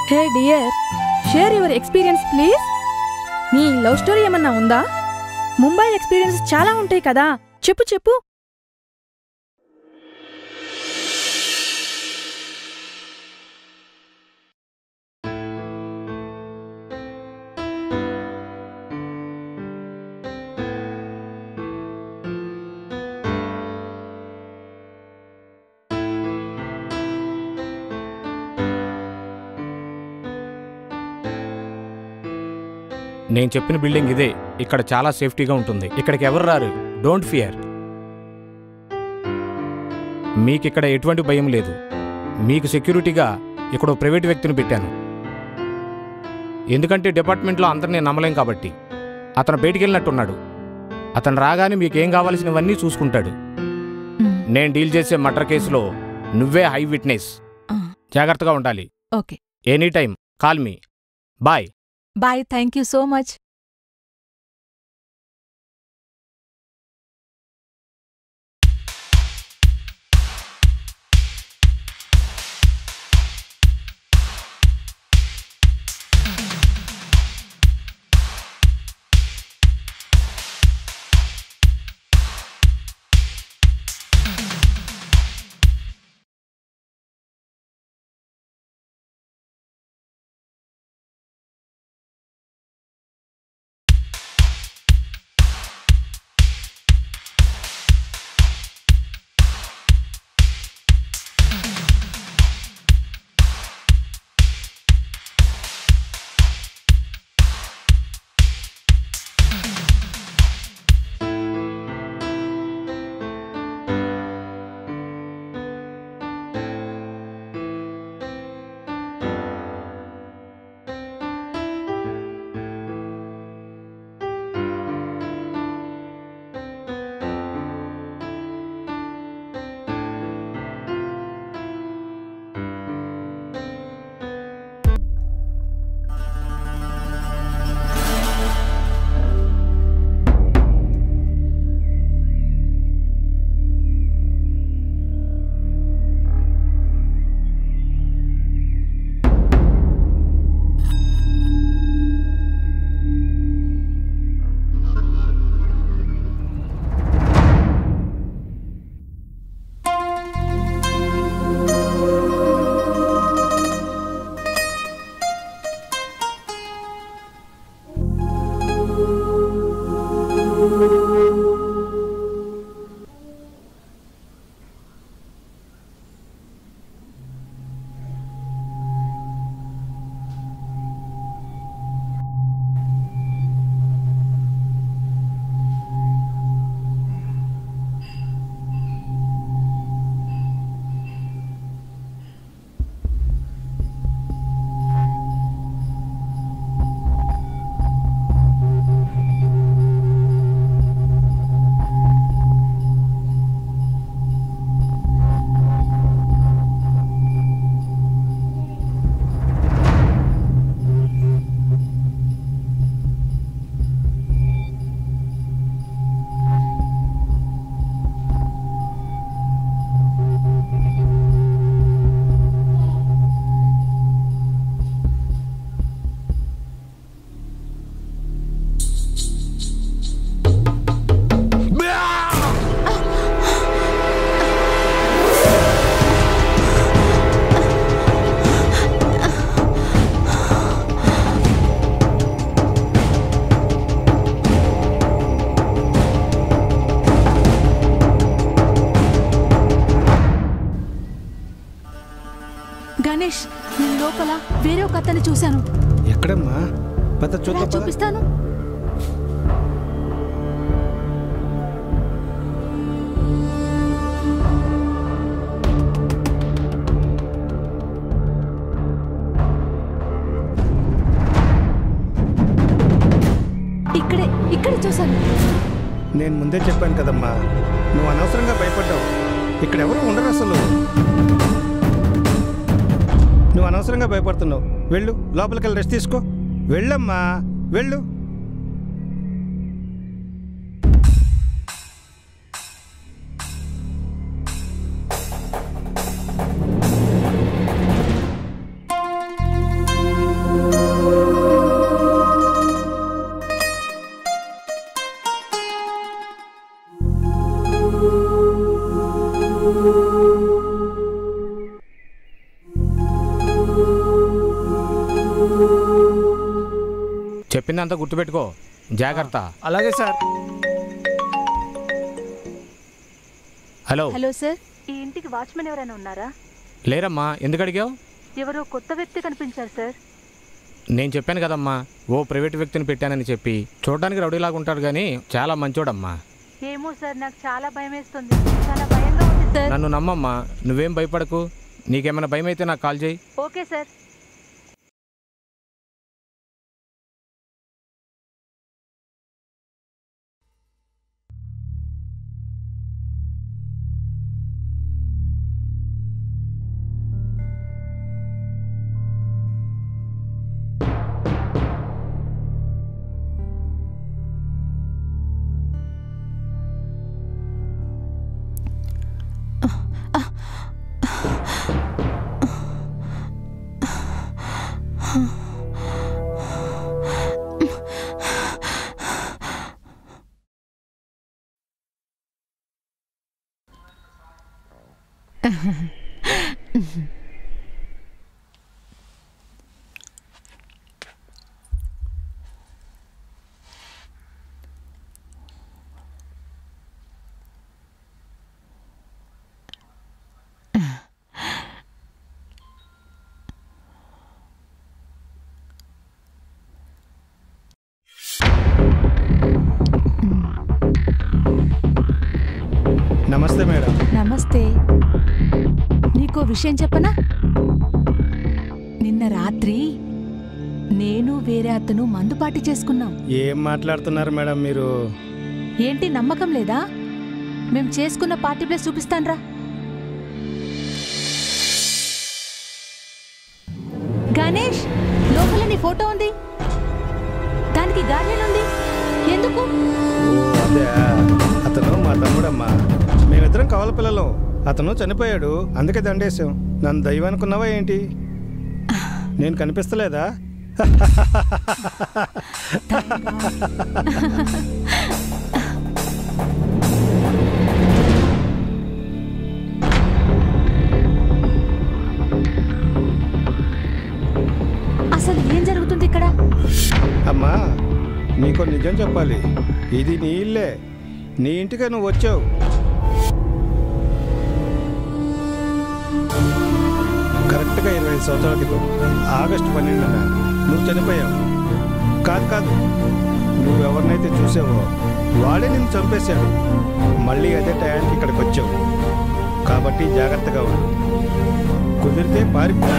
Hey dear, share your experience please. నీ లవ్ స్టోరీ ఏమన్నా ఉందా? ముంబై ఎక్స్పీరియన్స్ చాలా ఉంటాయి కదా, చెప్పు చెప్పు. నేను చెప్పిన బిల్డింగ్ ఇదే. ఇక్కడ చాలా సేఫ్టీగా ఉంటుంది. ఇక్కడికి ఎవరు రారు. Don't fear. మీకిక్కడ ఎటువంటి భయం లేదు. మీకు సెక్యూరిటీగా ఇక్కడ ప్రైవేట్ వ్యక్తిని పెట్టాను. ఎందుకంటే డిపార్ట్మెంట్లో అందరినీ నమ్మలేం కాబట్టి. అతను బయటికి వెళ్ళినట్టున్నాడు. అతను రాగానే మీకేం కావాల్సినవన్నీ చూసుకుంటాడు. నేను డీల్ చేసే మర్డర్ కేసులో నువ్వే హై విట్నెస్. జాగ్రత్తగా ఉండాలి. Okay. Any time call me. Bye. Bye. Thank you so much. Ganesh, నీ లోపల వేరే ఒక అతన్ని చూశాను. ఎక్కడమ్మా? పెద్ద చూద్దాం. చూపిస్తాను. ఇక్కడే చూశాను. నేను ముందే చెప్పాను కదమ్మా, నువ్వు అనవసరంగా భయపడ్డావు. ఇక్కడ ఎవరు ఉండరు అసలు. నువ్వు అనవసరంగా భయపడుతున్నావు. వెళ్ళు, లోపలికి వెళ్ళి రెస్ట్ తీసుకో. వెళ్ళమ్మా, వెళ్ళు. చెప్పిందంతా గుర్తుపెట్టుకో, జాగ్రత్త. అలాగే సార్. హలో. హలో సార్, ఈ ఇంటికి వాచ్మెన్ ఎవరైనా ఉన్నారా? లేరమ్మా, ఎందుకు అడిగావు? ఎవరో కొత్త వ్యక్తి కనిపించారు సార్. నేను చెప్పాను కదమ్మా, ఓ ప్రైవేట్ వ్యక్తిని పెట్టానని చెప్పి. చూడడానికి రౌడీలాగా ఉంటాడు కానీ చాలా మంచోడమ్మా. ఏమో సార్, నాకు చాలా భయం వేస్తుంది. చాలా భయంగా ఉంది సార్. నన్ను నమ్మమ్మా, నువ్వేం భయపడకు. నీకేమైనా భయం అయితే నాకు కాల్ చేయి. Okay sir. నమస్తే మేడం. నమస్తే. నీకో విషయం చెప్పనా? నిన్న రాత్రి నేను వేరే అతను మందు పార్టీ చేసుకున్నాం. ఏం మాట్లాడుతున్నారు మేడం మీరు? ఏంటి నమ్మకం లేదా? మేం చేసుకున్న పార్టీ ప్లేస్ చూపిస్తాన్రా. గణేష్, లోపల నీ ఫోటో ఉంది, దానికి గార్డెన్ ఉంది. ఎందుకు? అతను మా తమ్ముడమ్మా. మేమిద్దరం కవల పిల్లలు. అతను చనిపోయాడు, అందుకే దండేశాం. నన్ను దైవం అనుకున్నావా ఏంటి? నేను కనిపిస్తలేదా? అసలు ఏం జరుగుతుంది ఇక్కడ? అమ్మా, నీకు నిజం చెప్పాలి. ఇది నీ ఇల్లే. నీ ఇంటికే నువ్వు వచ్చావు. కరెక్ట్గా 25 సంవత్సరాల క్రితం ఆగస్టు 12న నువ్వు చనిపోయావు. కాదు, నువ్వెవరినైతే చూసావో వాడే నిన్ను చంపేశాడు. మళ్ళీ అదే టయానికి ఇక్కడికి వచ్చావు. కాబట్టి జాగ్రత్తగా ఉండు. కుదిరితే పారిపో.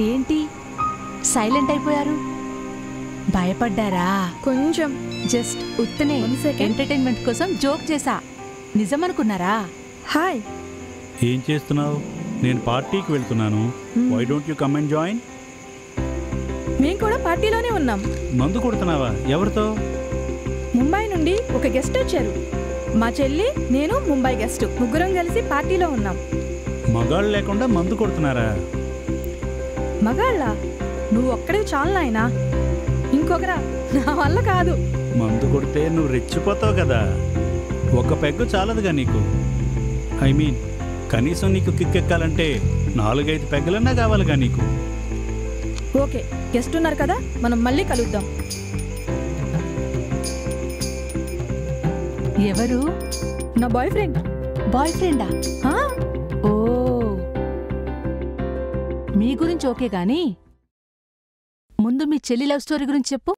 ఏంటి సైలెంట్ అయిపోయారు? భయపడ్డారా? కొంచెం. జస్ట్ ఉత్తనే ఎంటర్టైన్మెంట్ కోసం జోక్ చేసా. నిజమనుకున్నారా? హాయ్. ఏం చేస్తున్నావు? నేను పార్టీకి వెళ్తున్నాను. Why don't you come and join? మేము కూడా పార్టీలోనే ఉన్నాం. మందు కొడుతున్నావా? ఎవరితో? ముంబై నుండి ఒక గెస్ట్ వచ్చారు. మా చెల్లి, నేను, ముంబై గెస్ట్ ముగ్గురం కలిసి పార్టీలో ఉన్నాం. మగాళ్ళు లేకుండా మందు కొడుతున్నారా? మగాళ్ళ? నువ్వు ఒక్కడే చాలు నాయనా, ఇంకొకరా నా వల్ల కాదు. మందు కొడితే నువ్వు రెచ్చిపోతావు కదా. ఒక పెగ్గు చాలదుగా నీకు. ఐ మీన్ కనీసం నీకు కిక్కెక్కాలంటే 4-5 పెగ్గులన్నా కావాలిగా నీకు. ఓకే, గెస్ట్ ఉన్నారు కదా, మనం మళ్ళీ కలుద్దాం. ఎవరు? నా బాయ్ ఫ్రెండ్. బాయ్ ఫ్రెండా? ఓ, మీ గురించి ఓకే గాని ముందు మీ చెల్లి లవ్ స్టోరీ గురించి చెప్పు.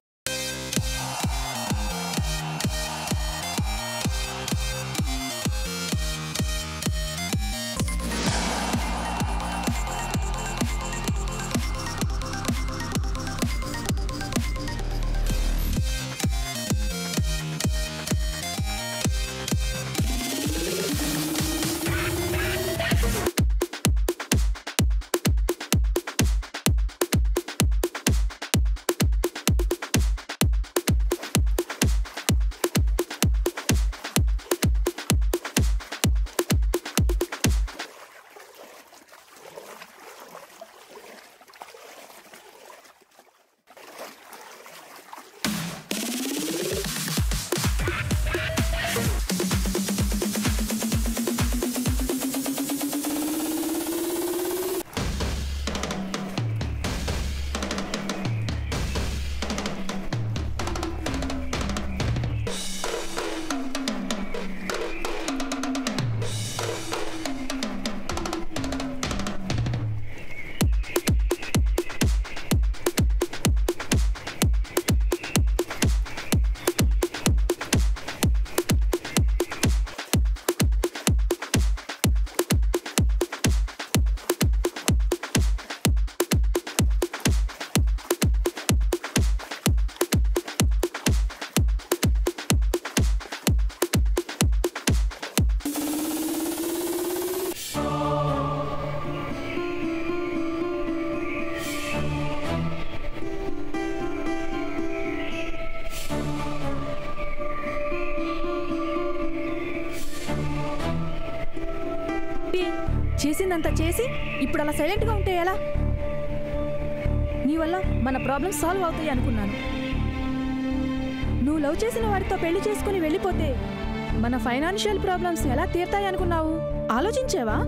చేసిందంతా చేసి ఇప్పుడు అలా సైలెంట్గా ఉంటే ఎలా? నీ వల్ల మన ప్రాబ్లమ్స్ సాల్వ్ అవుతాయి అనుకున్నాను. నువ్వు లవ్ చేసిన వాడితో పెళ్లి చేసుకుని వెళ్ళిపోతే మన ఫైనాన్షియల్ ప్రాబ్లమ్స్ ఎలా తీరుతాయి అనుకున్నావు? ఆలోచించావా?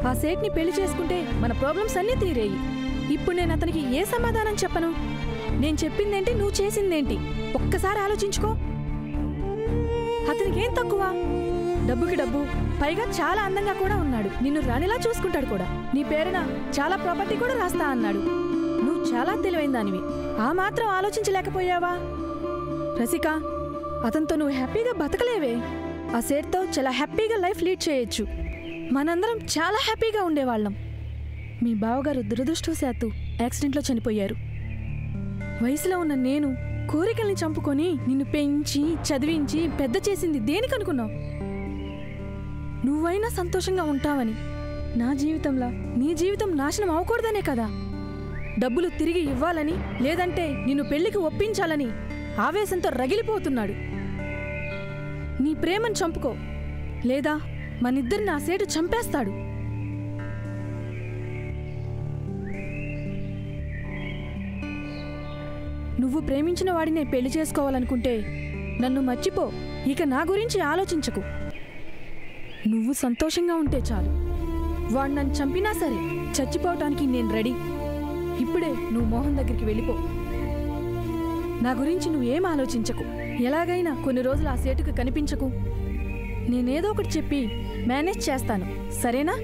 ఆ సేట్ని పెళ్లి చేసుకుంటే మన ప్రాబ్లమ్స్ అన్నీ తీరేయి. ఇప్పుడు నేను అతనికి ఏ సమాధానం చెప్పను? నేను చెప్పిందేంటి, నువ్వు చేసిందేంటి? ఒక్కసారి ఆలోచించుకో. అతనికి ఏం తక్కువ? డబ్బుకి డబ్బు, పైగా చాలా అందంగా కూడా ఉన్నాడు. నిన్ను రాణిలా చూసుకుంటాడు కూడా. నీ పేరున చాలా ప్రాపర్టీ కూడా రాస్తా అన్నాడు. నువ్వు చాలా తెలివైన దానివి. ఆ మాత్రం ఆలోచించలేకపోయావా? రసిక, అతనితో నువ్వు హ్యాపీగా బతకలేవే. ఆ సేట్తో చాలా హ్యాపీగా లైఫ్ లీడ్ చేయొచ్చు. మనందరం చాలా హ్యాపీగా ఉండేవాళ్ళం. మీ బావగారు దురదృష్టవశాత్తు యాక్సిడెంట్లో చనిపోయారు. వయసులో ఉన్న నేను కోరికల్ని చంపుకొని నిన్ను పెంచి చదివించి పెద్ద చేసింది దేనికనుకున్నావు? నువ్వైనా సంతోషంగా ఉంటావని. నా జీవితంలో నీ జీవితం నాశనం అవ్వకూడదనే కదా. డబ్బులు తిరిగి ఇవ్వాలని, లేదంటే నిన్ను పెళ్లికి ఒప్పించాలని ఆవేశంతో రగిలిపోతున్నాడు. నీ ప్రేమను చంపుకో, లేదా మనిద్దరిని ఆ సేటు చంపేస్తాడు. నువ్వు ప్రేమించిన వాడినే పెళ్లి చేసుకోవాలనుకుంటే నన్ను మర్చిపో. ఇక నా గురించి ఆలోచించకు. నువ్వు సంతోషంగా ఉంటే చాలు. వాడు నన్ను చంపినా సరే చచ్చిపోవటానికి నేను రెడీ. ఇప్పుడే నువ్వు మోహన్ దగ్గరికి వెళ్ళిపో. నా గురించి నువ్వేం ఆలోచించకు. ఎలాగైనా కొన్ని రోజులు ఆ సేటుకు కనిపించకు. నేనేదో ఒకటి చెప్పి మేనేజ్ చేస్తాను, సరేనా?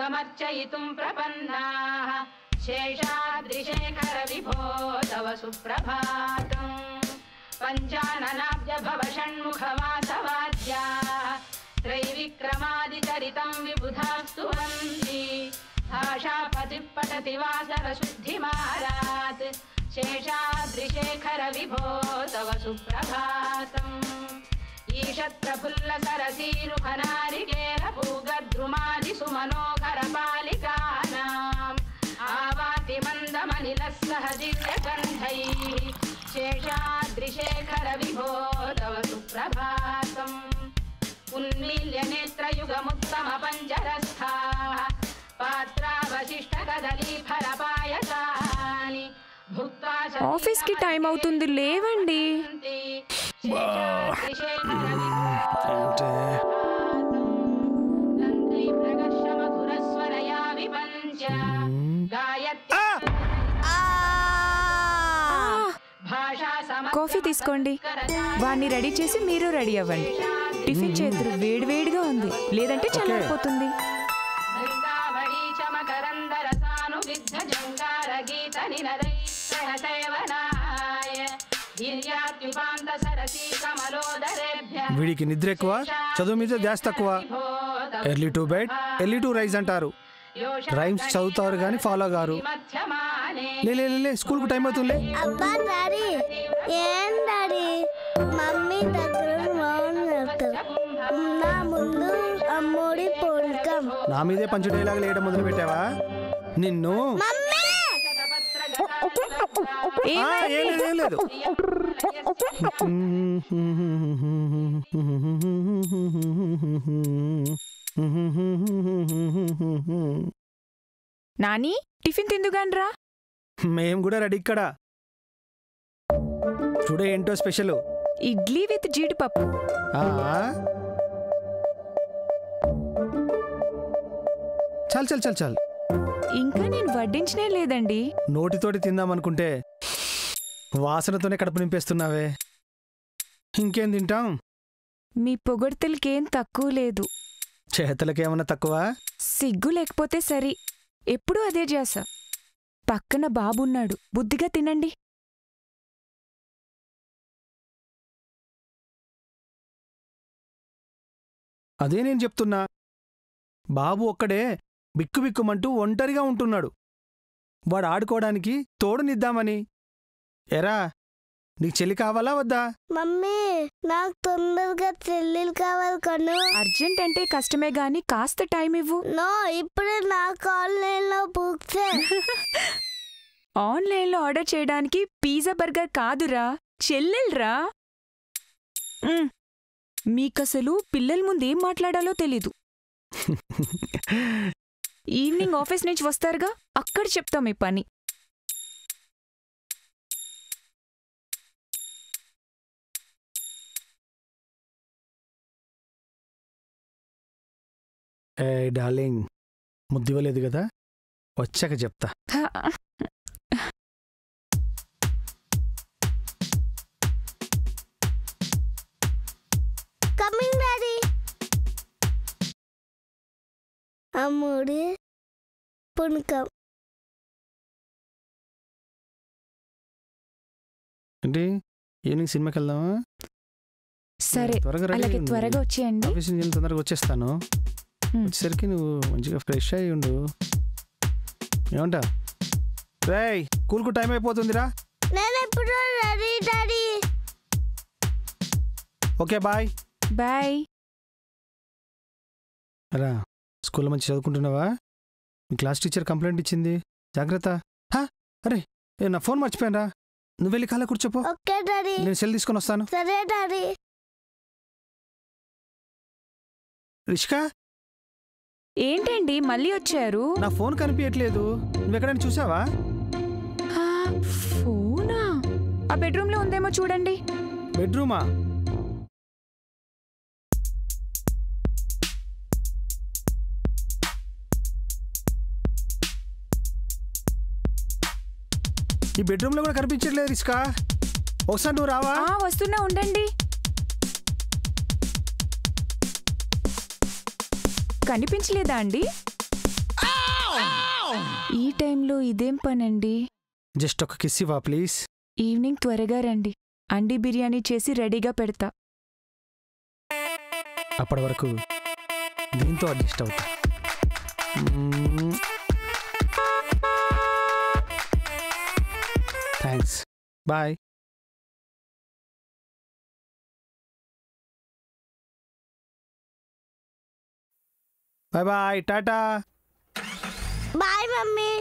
समर्चयितुं प्रपन्नाः शेषाद्रिशेखर विभो तव सुप्रभातम् पञ्चाननाब्जभव षण्मुखवासवाद्याः त्रैविक्रमादिचरितं विबुधास्तु वन्ति भाषापतिः पठति वासरशुद्धिमारात् शेषाद्रिशेखर विभो तव सुप्रभातम् ईषत्प्रफुल्लसरसीरुखनारिकेलपूगद्रुमादिसुमनोहरपालिकानाम् आवाति मन्दमनिलः सह दिव्यगन्धैः शेषाद्रिशेखर विभो तव सुप्रभातम् उन्मील्य नेत्रयुगमुत्तमपञ्जरस्थाः पात्रावशिष्टकदलीफलपायसानि भुक्त्वा ఆఫీస్ కి టైం అవుతుంది లేవండి కాఫీ తీసుకోండి వాడిని రెడీ చేసి మీరు రెడీ అవ్వండి టిఫిన్ చేద్దరు వేడివేడిగా ఉంది లేదంటే చల్లారిపోతుంది వీడికి నిద్ర ఎక్కువ చదువు మీద ధ్యాస తక్కువ early to bed early to rise అంటారు రైమ్స్ చదువుతారు కానీ ఫాలో గారు లే స్కూల్ కు టైం అవుతుంది అబ్బా డాడీ ఏం డాడీ మమ్మీ దగ్గర నా ముందు అమ్మోడి పొంకం నా మీదే పంచు డైలాగ్ లేయడం మొదలు పెట్టావా నిన్ను ఏం లేదు నాని టిఫిన్ తిందుగాన్రా మేము కూడా రెడీ ఇక్కడ. టుడే ఏంటో స్పెషల్? ఇడ్లీ విత్ జీడిపప్పు. చాలు చాలు చాలు చాలు. ఇంకా నేను వడ్డించనే లేదండి. నోటితోటి తిందామనుకుంటే వాసనతోనే కడుపు నింపేస్తున్నావే. ఇంకేం తింటాం? మీ పొగడ్తలకేం తక్కువ లేదు. చేతలకేమన్నా తక్కువ? సిగ్గు లేకపోతే సరి. ఎప్పుడూ అదే చేసా. పక్కన బాబున్నాడు, బుద్ధిగా తినండి. అదే నేను చెప్తున్నా. బాబు ఒక్కడే బిక్కుబిక్కుమంటూ ఒంటరిగా ఉంటున్నాడు. వాడు ఆడుకోవడానికి తోడునిద్దామని. ఎరా, నీకు చెల్లి కావాలా వద్దా? మమ్మీ నాకు తొందరగా చెల్లెలు కావాలి కను. అర్జెంట్ అంటే కష్టమే గాని కాస్త టైం ఇవ్వు. నో, ఇప్పుడే నాకు ఆన్లైన్లో బుక్స్. ఆన్లైన్లో ఆర్డర్ చేయడానికి పిజ్జా బర్గర్ కాదురా, చెల్లెల్రా. మీకసలు పిల్లల ముందేం మాట్లాడాలో తెలీదు. ఈవినింగ్ ఆఫీస్ నుంచి వస్తారుగా, అక్కడ చెప్తాం మీ పని. ఏ డార్లింగ్, ముద్దివ్వలేదు కదా, వచ్చాక చెప్తా. Coming daddy. అమ్ముడి పుణకం. ఏంటి, ఈవినింగ్ సినిమాకి వెళ్దామా? సరే, అలాగే త్వరగా వచ్చేయండి. ఆఫీస్ నుంచి తొందరగా వచ్చేస్తాను. వచ్చేసరికి నువ్వు మంచిగా ఫ్రెష్ అయ్యి ఉండు. ఏమంటా? రేయ్, స్కూల్కు టైం అయిపోతుందిరా. నేను ఎప్పుడు ready daddy. Okay, bye. Bye. రా, స్కూల్లో మంచి చదువుకుంటున్నావా? మీ క్లాస్ టీచర్ కంప్లైంట్ ఇచ్చింది, జాగ్రత్త. అరే, నా ఫోన్ మర్చిపోయాను రా. నువ్వు వెళ్ళి కాలే కూర్చోపో. Okay daddy. నేను సెల్ తీసుకొని వస్తాను. సరే డాడీ. రిష్కా, ఏంటండి మళ్ళీ వచ్చారు? నా ఫోన్ కనిపించట్లేదు. నువ్వెక్కడైనా చూసావా? ఫోనా? ఆ బెడ్రూమ్లో ఉందేమో చూడండి. బెడ్రూమా? ఈ బెడ్రూమ్లో కూడా కనిపించట్లేదు రిష్కా. ఒకసారి నువ్వు రావా? వస్తున్నా, ఉండండి. కనిపించలేదా అండి? ఈ టైంలో ఇదేం పనండి? జస్ట్ ఒక కిస్ ఇవ్వా ప్లీజ్. ఈవినింగ్ త్వరగా రండి, అండి బిర్యానీ చేసి రెడీగా పెడతా. అప్పటి వరకు దీంతో అడ్జస్ట్ అవుతా. Thanks, bye. Bye bye, tata. Bye mummy.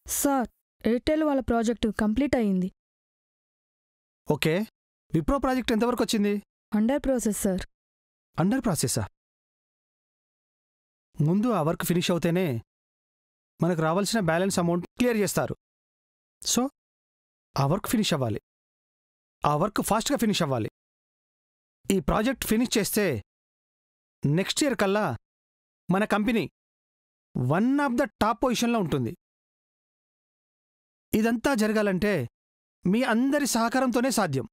Sir, Airtel వాళ్ళ ప్రాజెక్టు కంప్లీట్ అయింది. ఓకే, విప్రో ప్రాజెక్ట్ ఎంతవరకు వచ్చింది? Under process sir. అండర్ ప్రాసెసా? ముందు ఆ వర్క్ ఫినిష్ అవుతేనే మనకు రావాల్సిన బ్యాలెన్స్ అమౌంట్ క్లియర్ చేస్తారు. సో ఆ వర్క్ ఫినిష్ అవ్వాలి. ఆ వర్క్ ఫాస్ట్గా ఫినిష్ అవ్వాలి. ఈ ప్రాజెక్ట్ ఫినిష్ చేస్తే నెక్స్ట్ ఇయర్ కల్లా మన కంపెనీ వన్ ఆఫ్ ద టాప్ పొజిషన్లో ఉంటుంది. ఇదంతా జరగాలంటే మీ అందరి సహకారంతోనే సాధ్యం.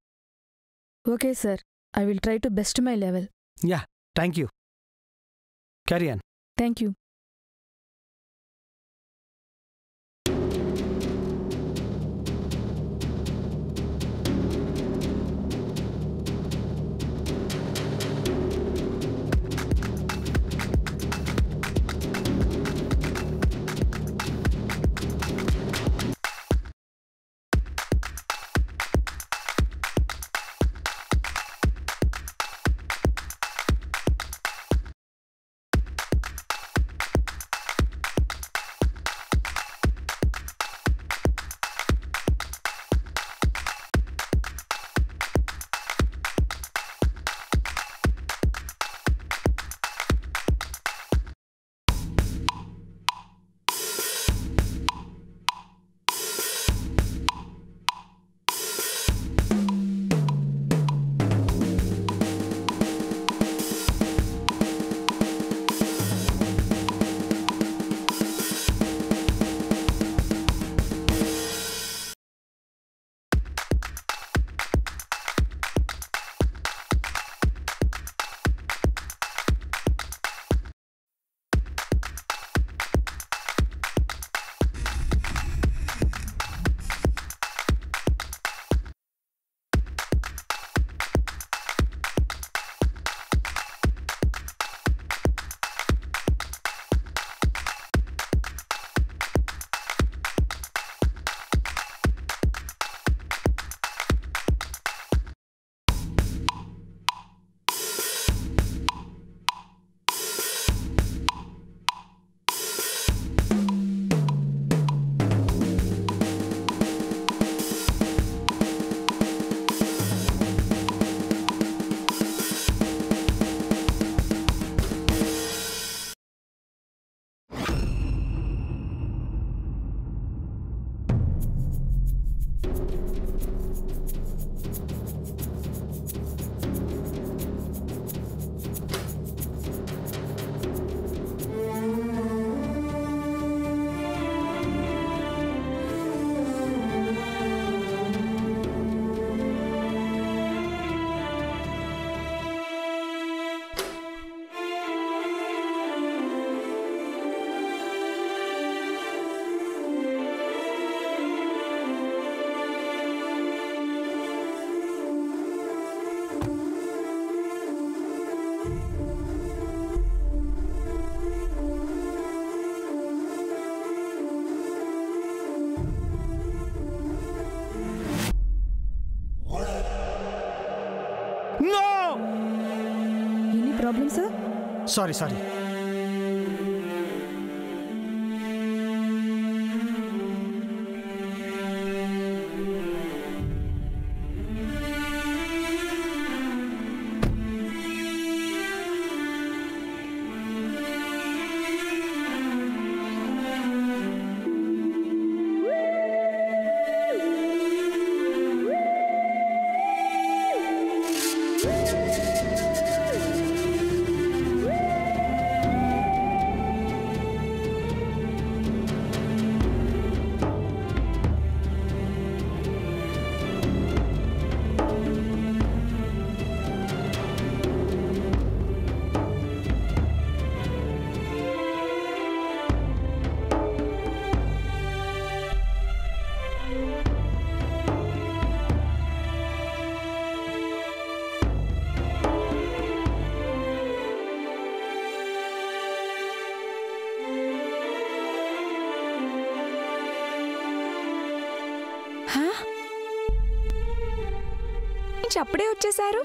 Okay sir, I will try to best my level. Yeah, thank you. Carry on. Thank you. Sorry అప్పుడే వచ్చేశారు.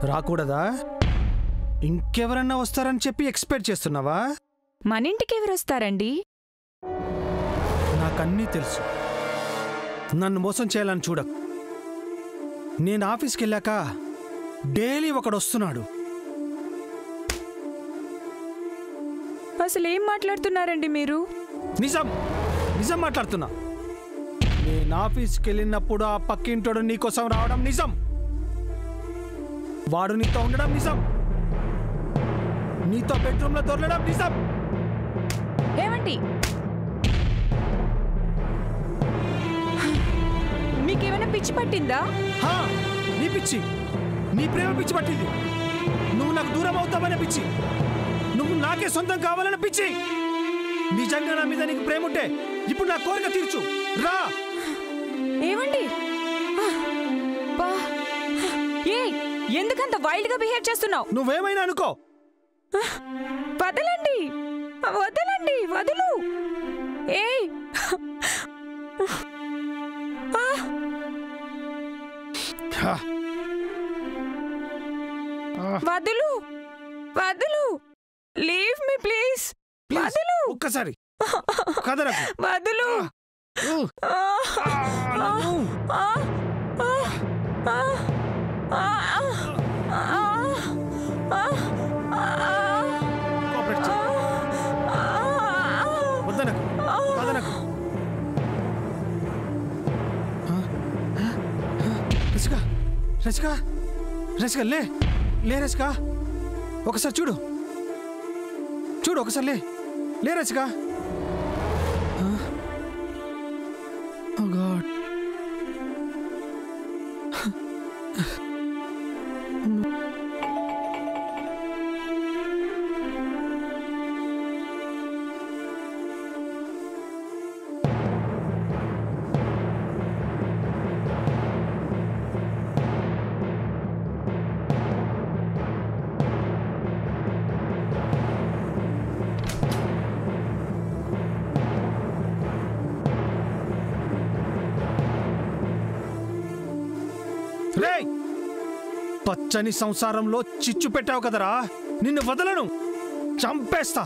రాకూడదా? ఇంకెవరన్నా వస్తారని చెప్పి ఎక్స్పెక్ట్ చేస్తున్నావా? మన ఇంటికి ఎవరు వస్తారండి? నాకన్నీ తెలుసు. నన్ను మోసం చేయాలని చూడకు. నేను ఆఫీస్కి వెళ్ళాక డైలీ ఒకడు వస్తున్నాడు. అసలు ఏం మాట్లాడుతున్నారండి మీరు? నిజం మాట్లాడుతున్నా. నేను ఆఫీస్కి వెళ్ళినప్పుడు ఆ పక్కింటోడు నీకోసం రావడం నిజం. వాడు నీతో ఉండడం నిజం. నీతో బెడ్రూమ్లో దొరలడం నిజం. ఏమండి, మీకేమైనా పిచ్చి పట్టిందా? నీ పిచ్చి, నీ ప్రేమ పిచ్చి పట్టింది. నువ్వు నాకు దూరం అవుతావనే పిచ్చి, నువ్వు నాకే సొంతం కావాలనే పిచ్చి. నిజంగా నా మీద నీకు ప్రేమ ఉంటే ఇప్పుడు నా కోరిక తీర్చు. రా. ఏమండి, ఎందుకంత వైల్డ్ గా బిహేవ్ చేస్తున్నావు? నువ్వేమైనా అనుకో. వదలండి, వదలు. ఏయ్, వదలు. Leave me please. వదలు. ఒక్కసారి కదరకు. వదలు. రసిక లే రసిక, ఒకసారి చూడు ఒకసారి లే రసిక. ఓ గాడ్. పచ్చని సంసారంలో చిచ్చు పెట్టావు కదరా, నిన్ను వదలను, చంపేస్తా.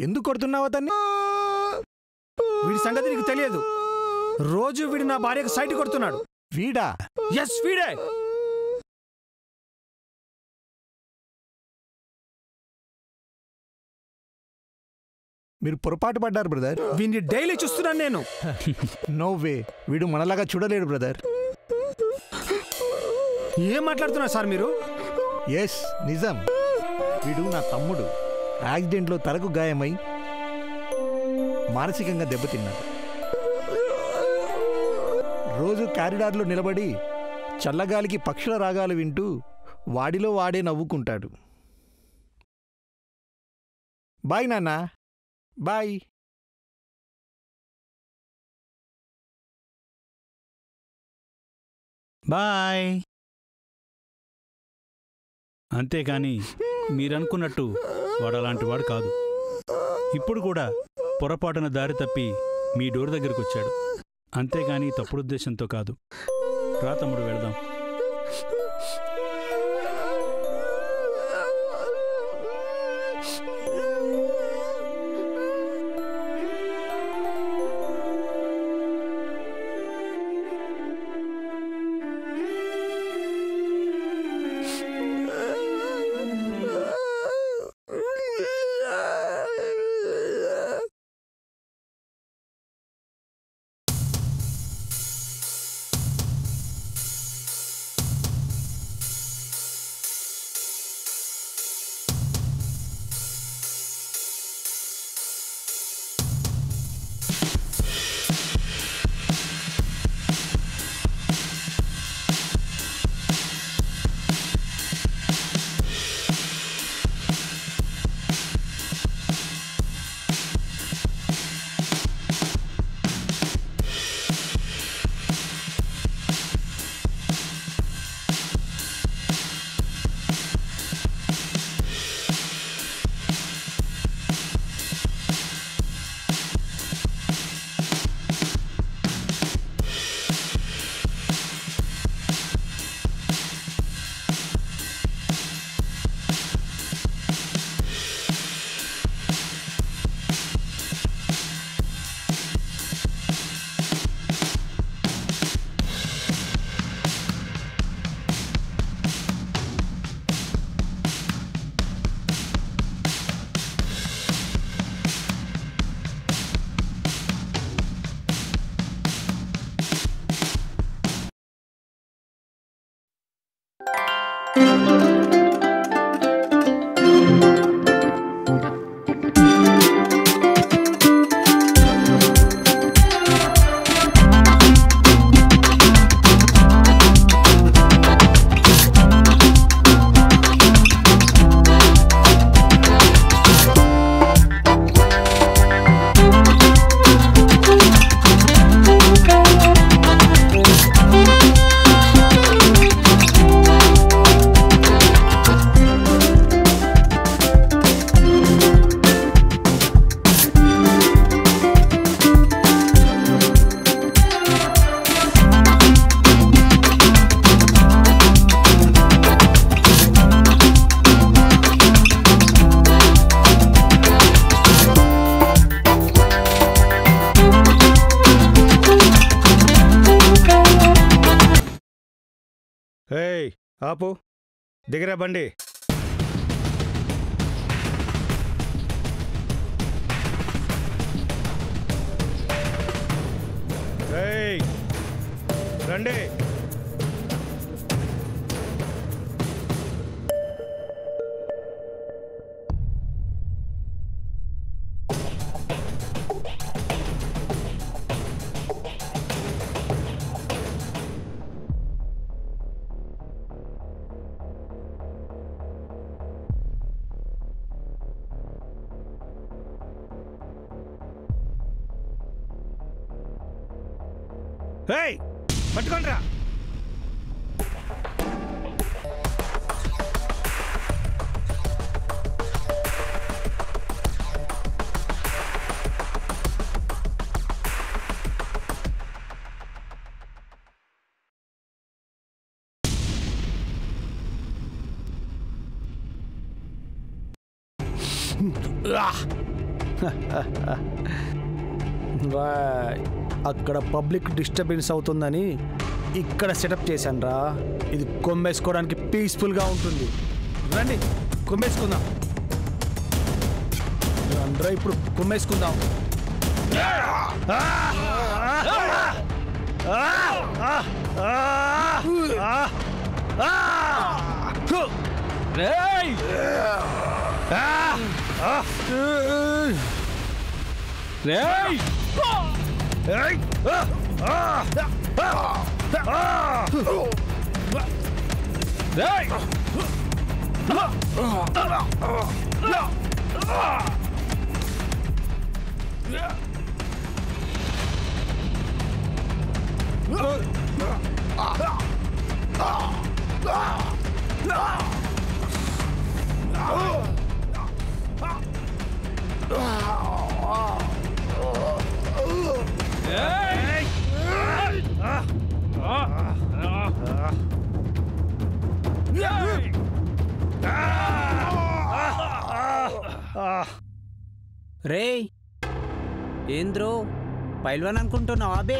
ఎందుకు కొడుతున్నావు అతన్ని? వీడి సంగతి నీకు తెలియదు. రోజు వీడి నా భార్యకు సైట్ కొడుతున్నాడు. వీడా? ఎస్, వీడే. మీరు పొరపాటు పడ్డారు బ్రదర్. వీడిని డైలీ చూస్తున్నాను నేను. నో వే, వీడు మనలాగా చూడలేడు బ్రదర్. ఏం మాట్లాడుతున్నారు సార్ మీరు? ఎస్, నిజం. వీడు నా తమ్ముడు. యాక్సిడెంట్లో తలకు గాయమై మానసికంగా దెబ్బతిన్నాడు. రోజు కారిడార్లో నిలబడి చల్లగాలికి పక్షుల రాగాలు వింటూ వాడిలో వాడే నవ్వుకుంటాడు. బాయ్ నాన్న, బాయ్. బాయ్. అంతేకాని మీరనుకున్నట్టు వాడు అలాంటి వాడు కాదు. ఇప్పుడు కూడా పొరపాటున దారి తప్పి మీ డోర్ దగ్గరకు వచ్చాడు, అంతేగాని తప్పుడు ఉద్దేశంతో కాదు. రా తమ్ముడు, వెళదాం. ఏయ్ ఆపు, దిగరా బండి. ఏయ్ రండి. ఏయ్ పట్టుకోండిరా. అక్కడ పబ్లిక్ డిస్టర్బెన్స్ అవుతుందని ఇక్కడ సెటప్ చేశాను రా. ఇది కొమ్మేసుకోవడానికి పీస్ఫుల్గా ఉంటుంది. రండి కొమ్మేసుకుందాం. రండ్రా ఇప్పుడు కొమ్మేసుకుందాం. రే ఏంద్రో పైల్వాన్ అనుకుంటున్నావా బే?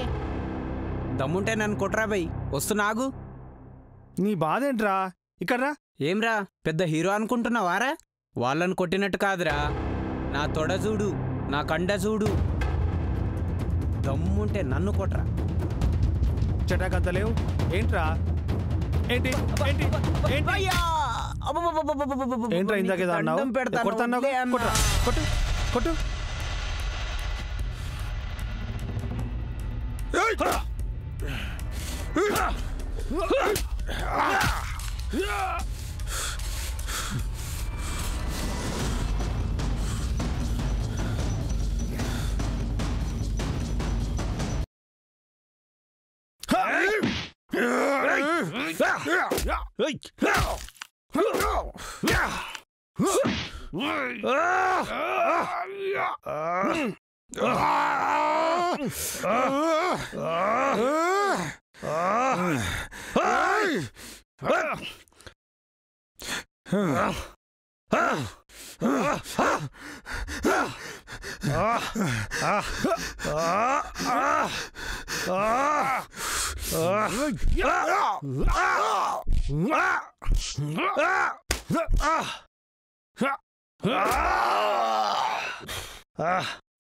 దమ్ముంటే నన్ను కొట్రా బై, వస్తున్నాగు. నీ బాధేంట్రా? ఇక్కడ్రా. ఏంరా పెద్ద హీరో అనుకుంటున్నావారా? వాళ్ళను కొట్టినట్టు కాదురా, నా తొడ చూడు, నా కండ చూడు. దమ్ముంటే నన్ను కొట్రా. చటాకంత లేవు ఏంట్రా? ఏంటి ఏంటి ఏంట్రా ఇందాకేదో అన్నావు? కొడతాన్నావు, కొట్రా, కొట్టు కొట్టు.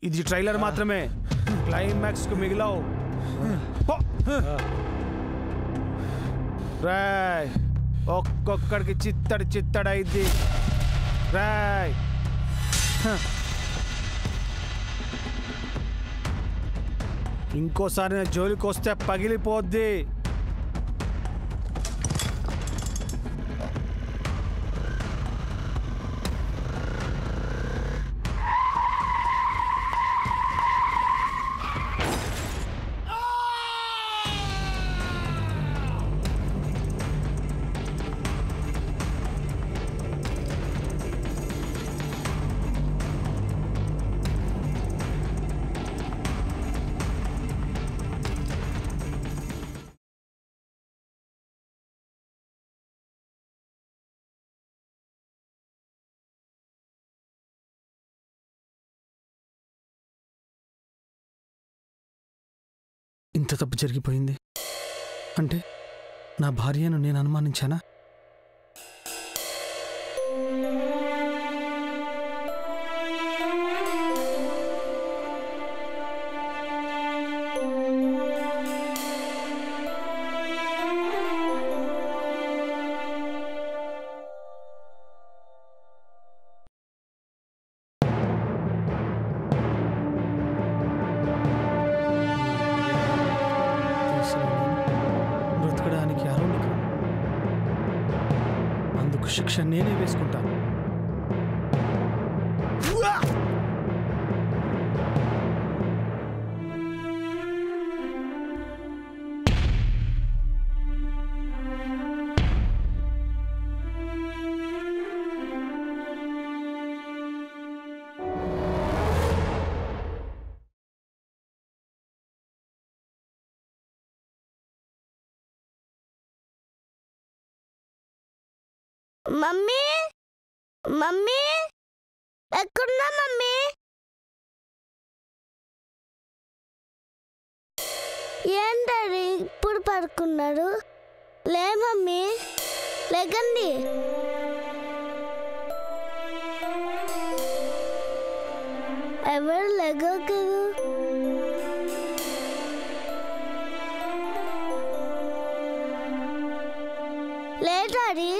ఇది ట్రైలర్ మాత్రమే, క్లైమాక్స్ కు మిగిలావు. రాయ్ ఒక్కొక్కడికి చిత్తడి చిత్తడైద్ది. రాయ్ ఇంకోసారి నా జోలికి వస్తే పగిలిపోద్ది. ఇంత తప్పు జరిగిపోయింది అంటే నా భార్యను నేను అనుమానించానా? బ్రతకడానికి అరుణిక, అందుకు శిక్ష నేనే వేసుకుంటాను. మమ్మీ మమ్మీ ఎక్కడున్నా మమ్మీ? ఏంటది ఇప్పుడు పడుకున్నారు? లే మమ్మీ, లేకండి. ఎవరు లెగకరు? లే daddy.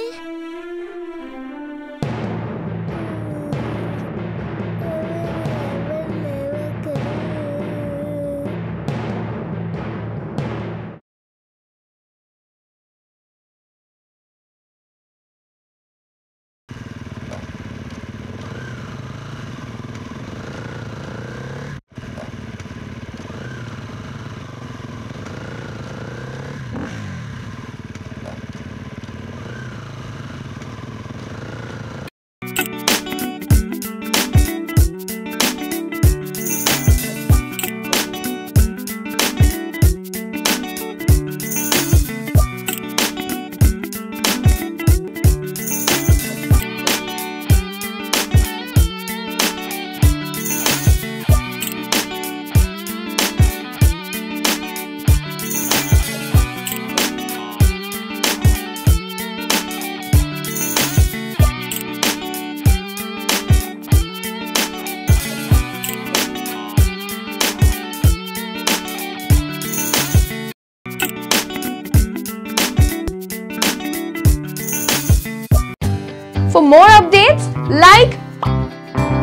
For more updates, like,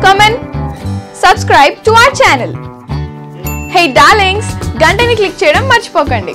comment, subscribe to our channel. Hey darlings, గంటని click చేయడం మర్చిపోకండి.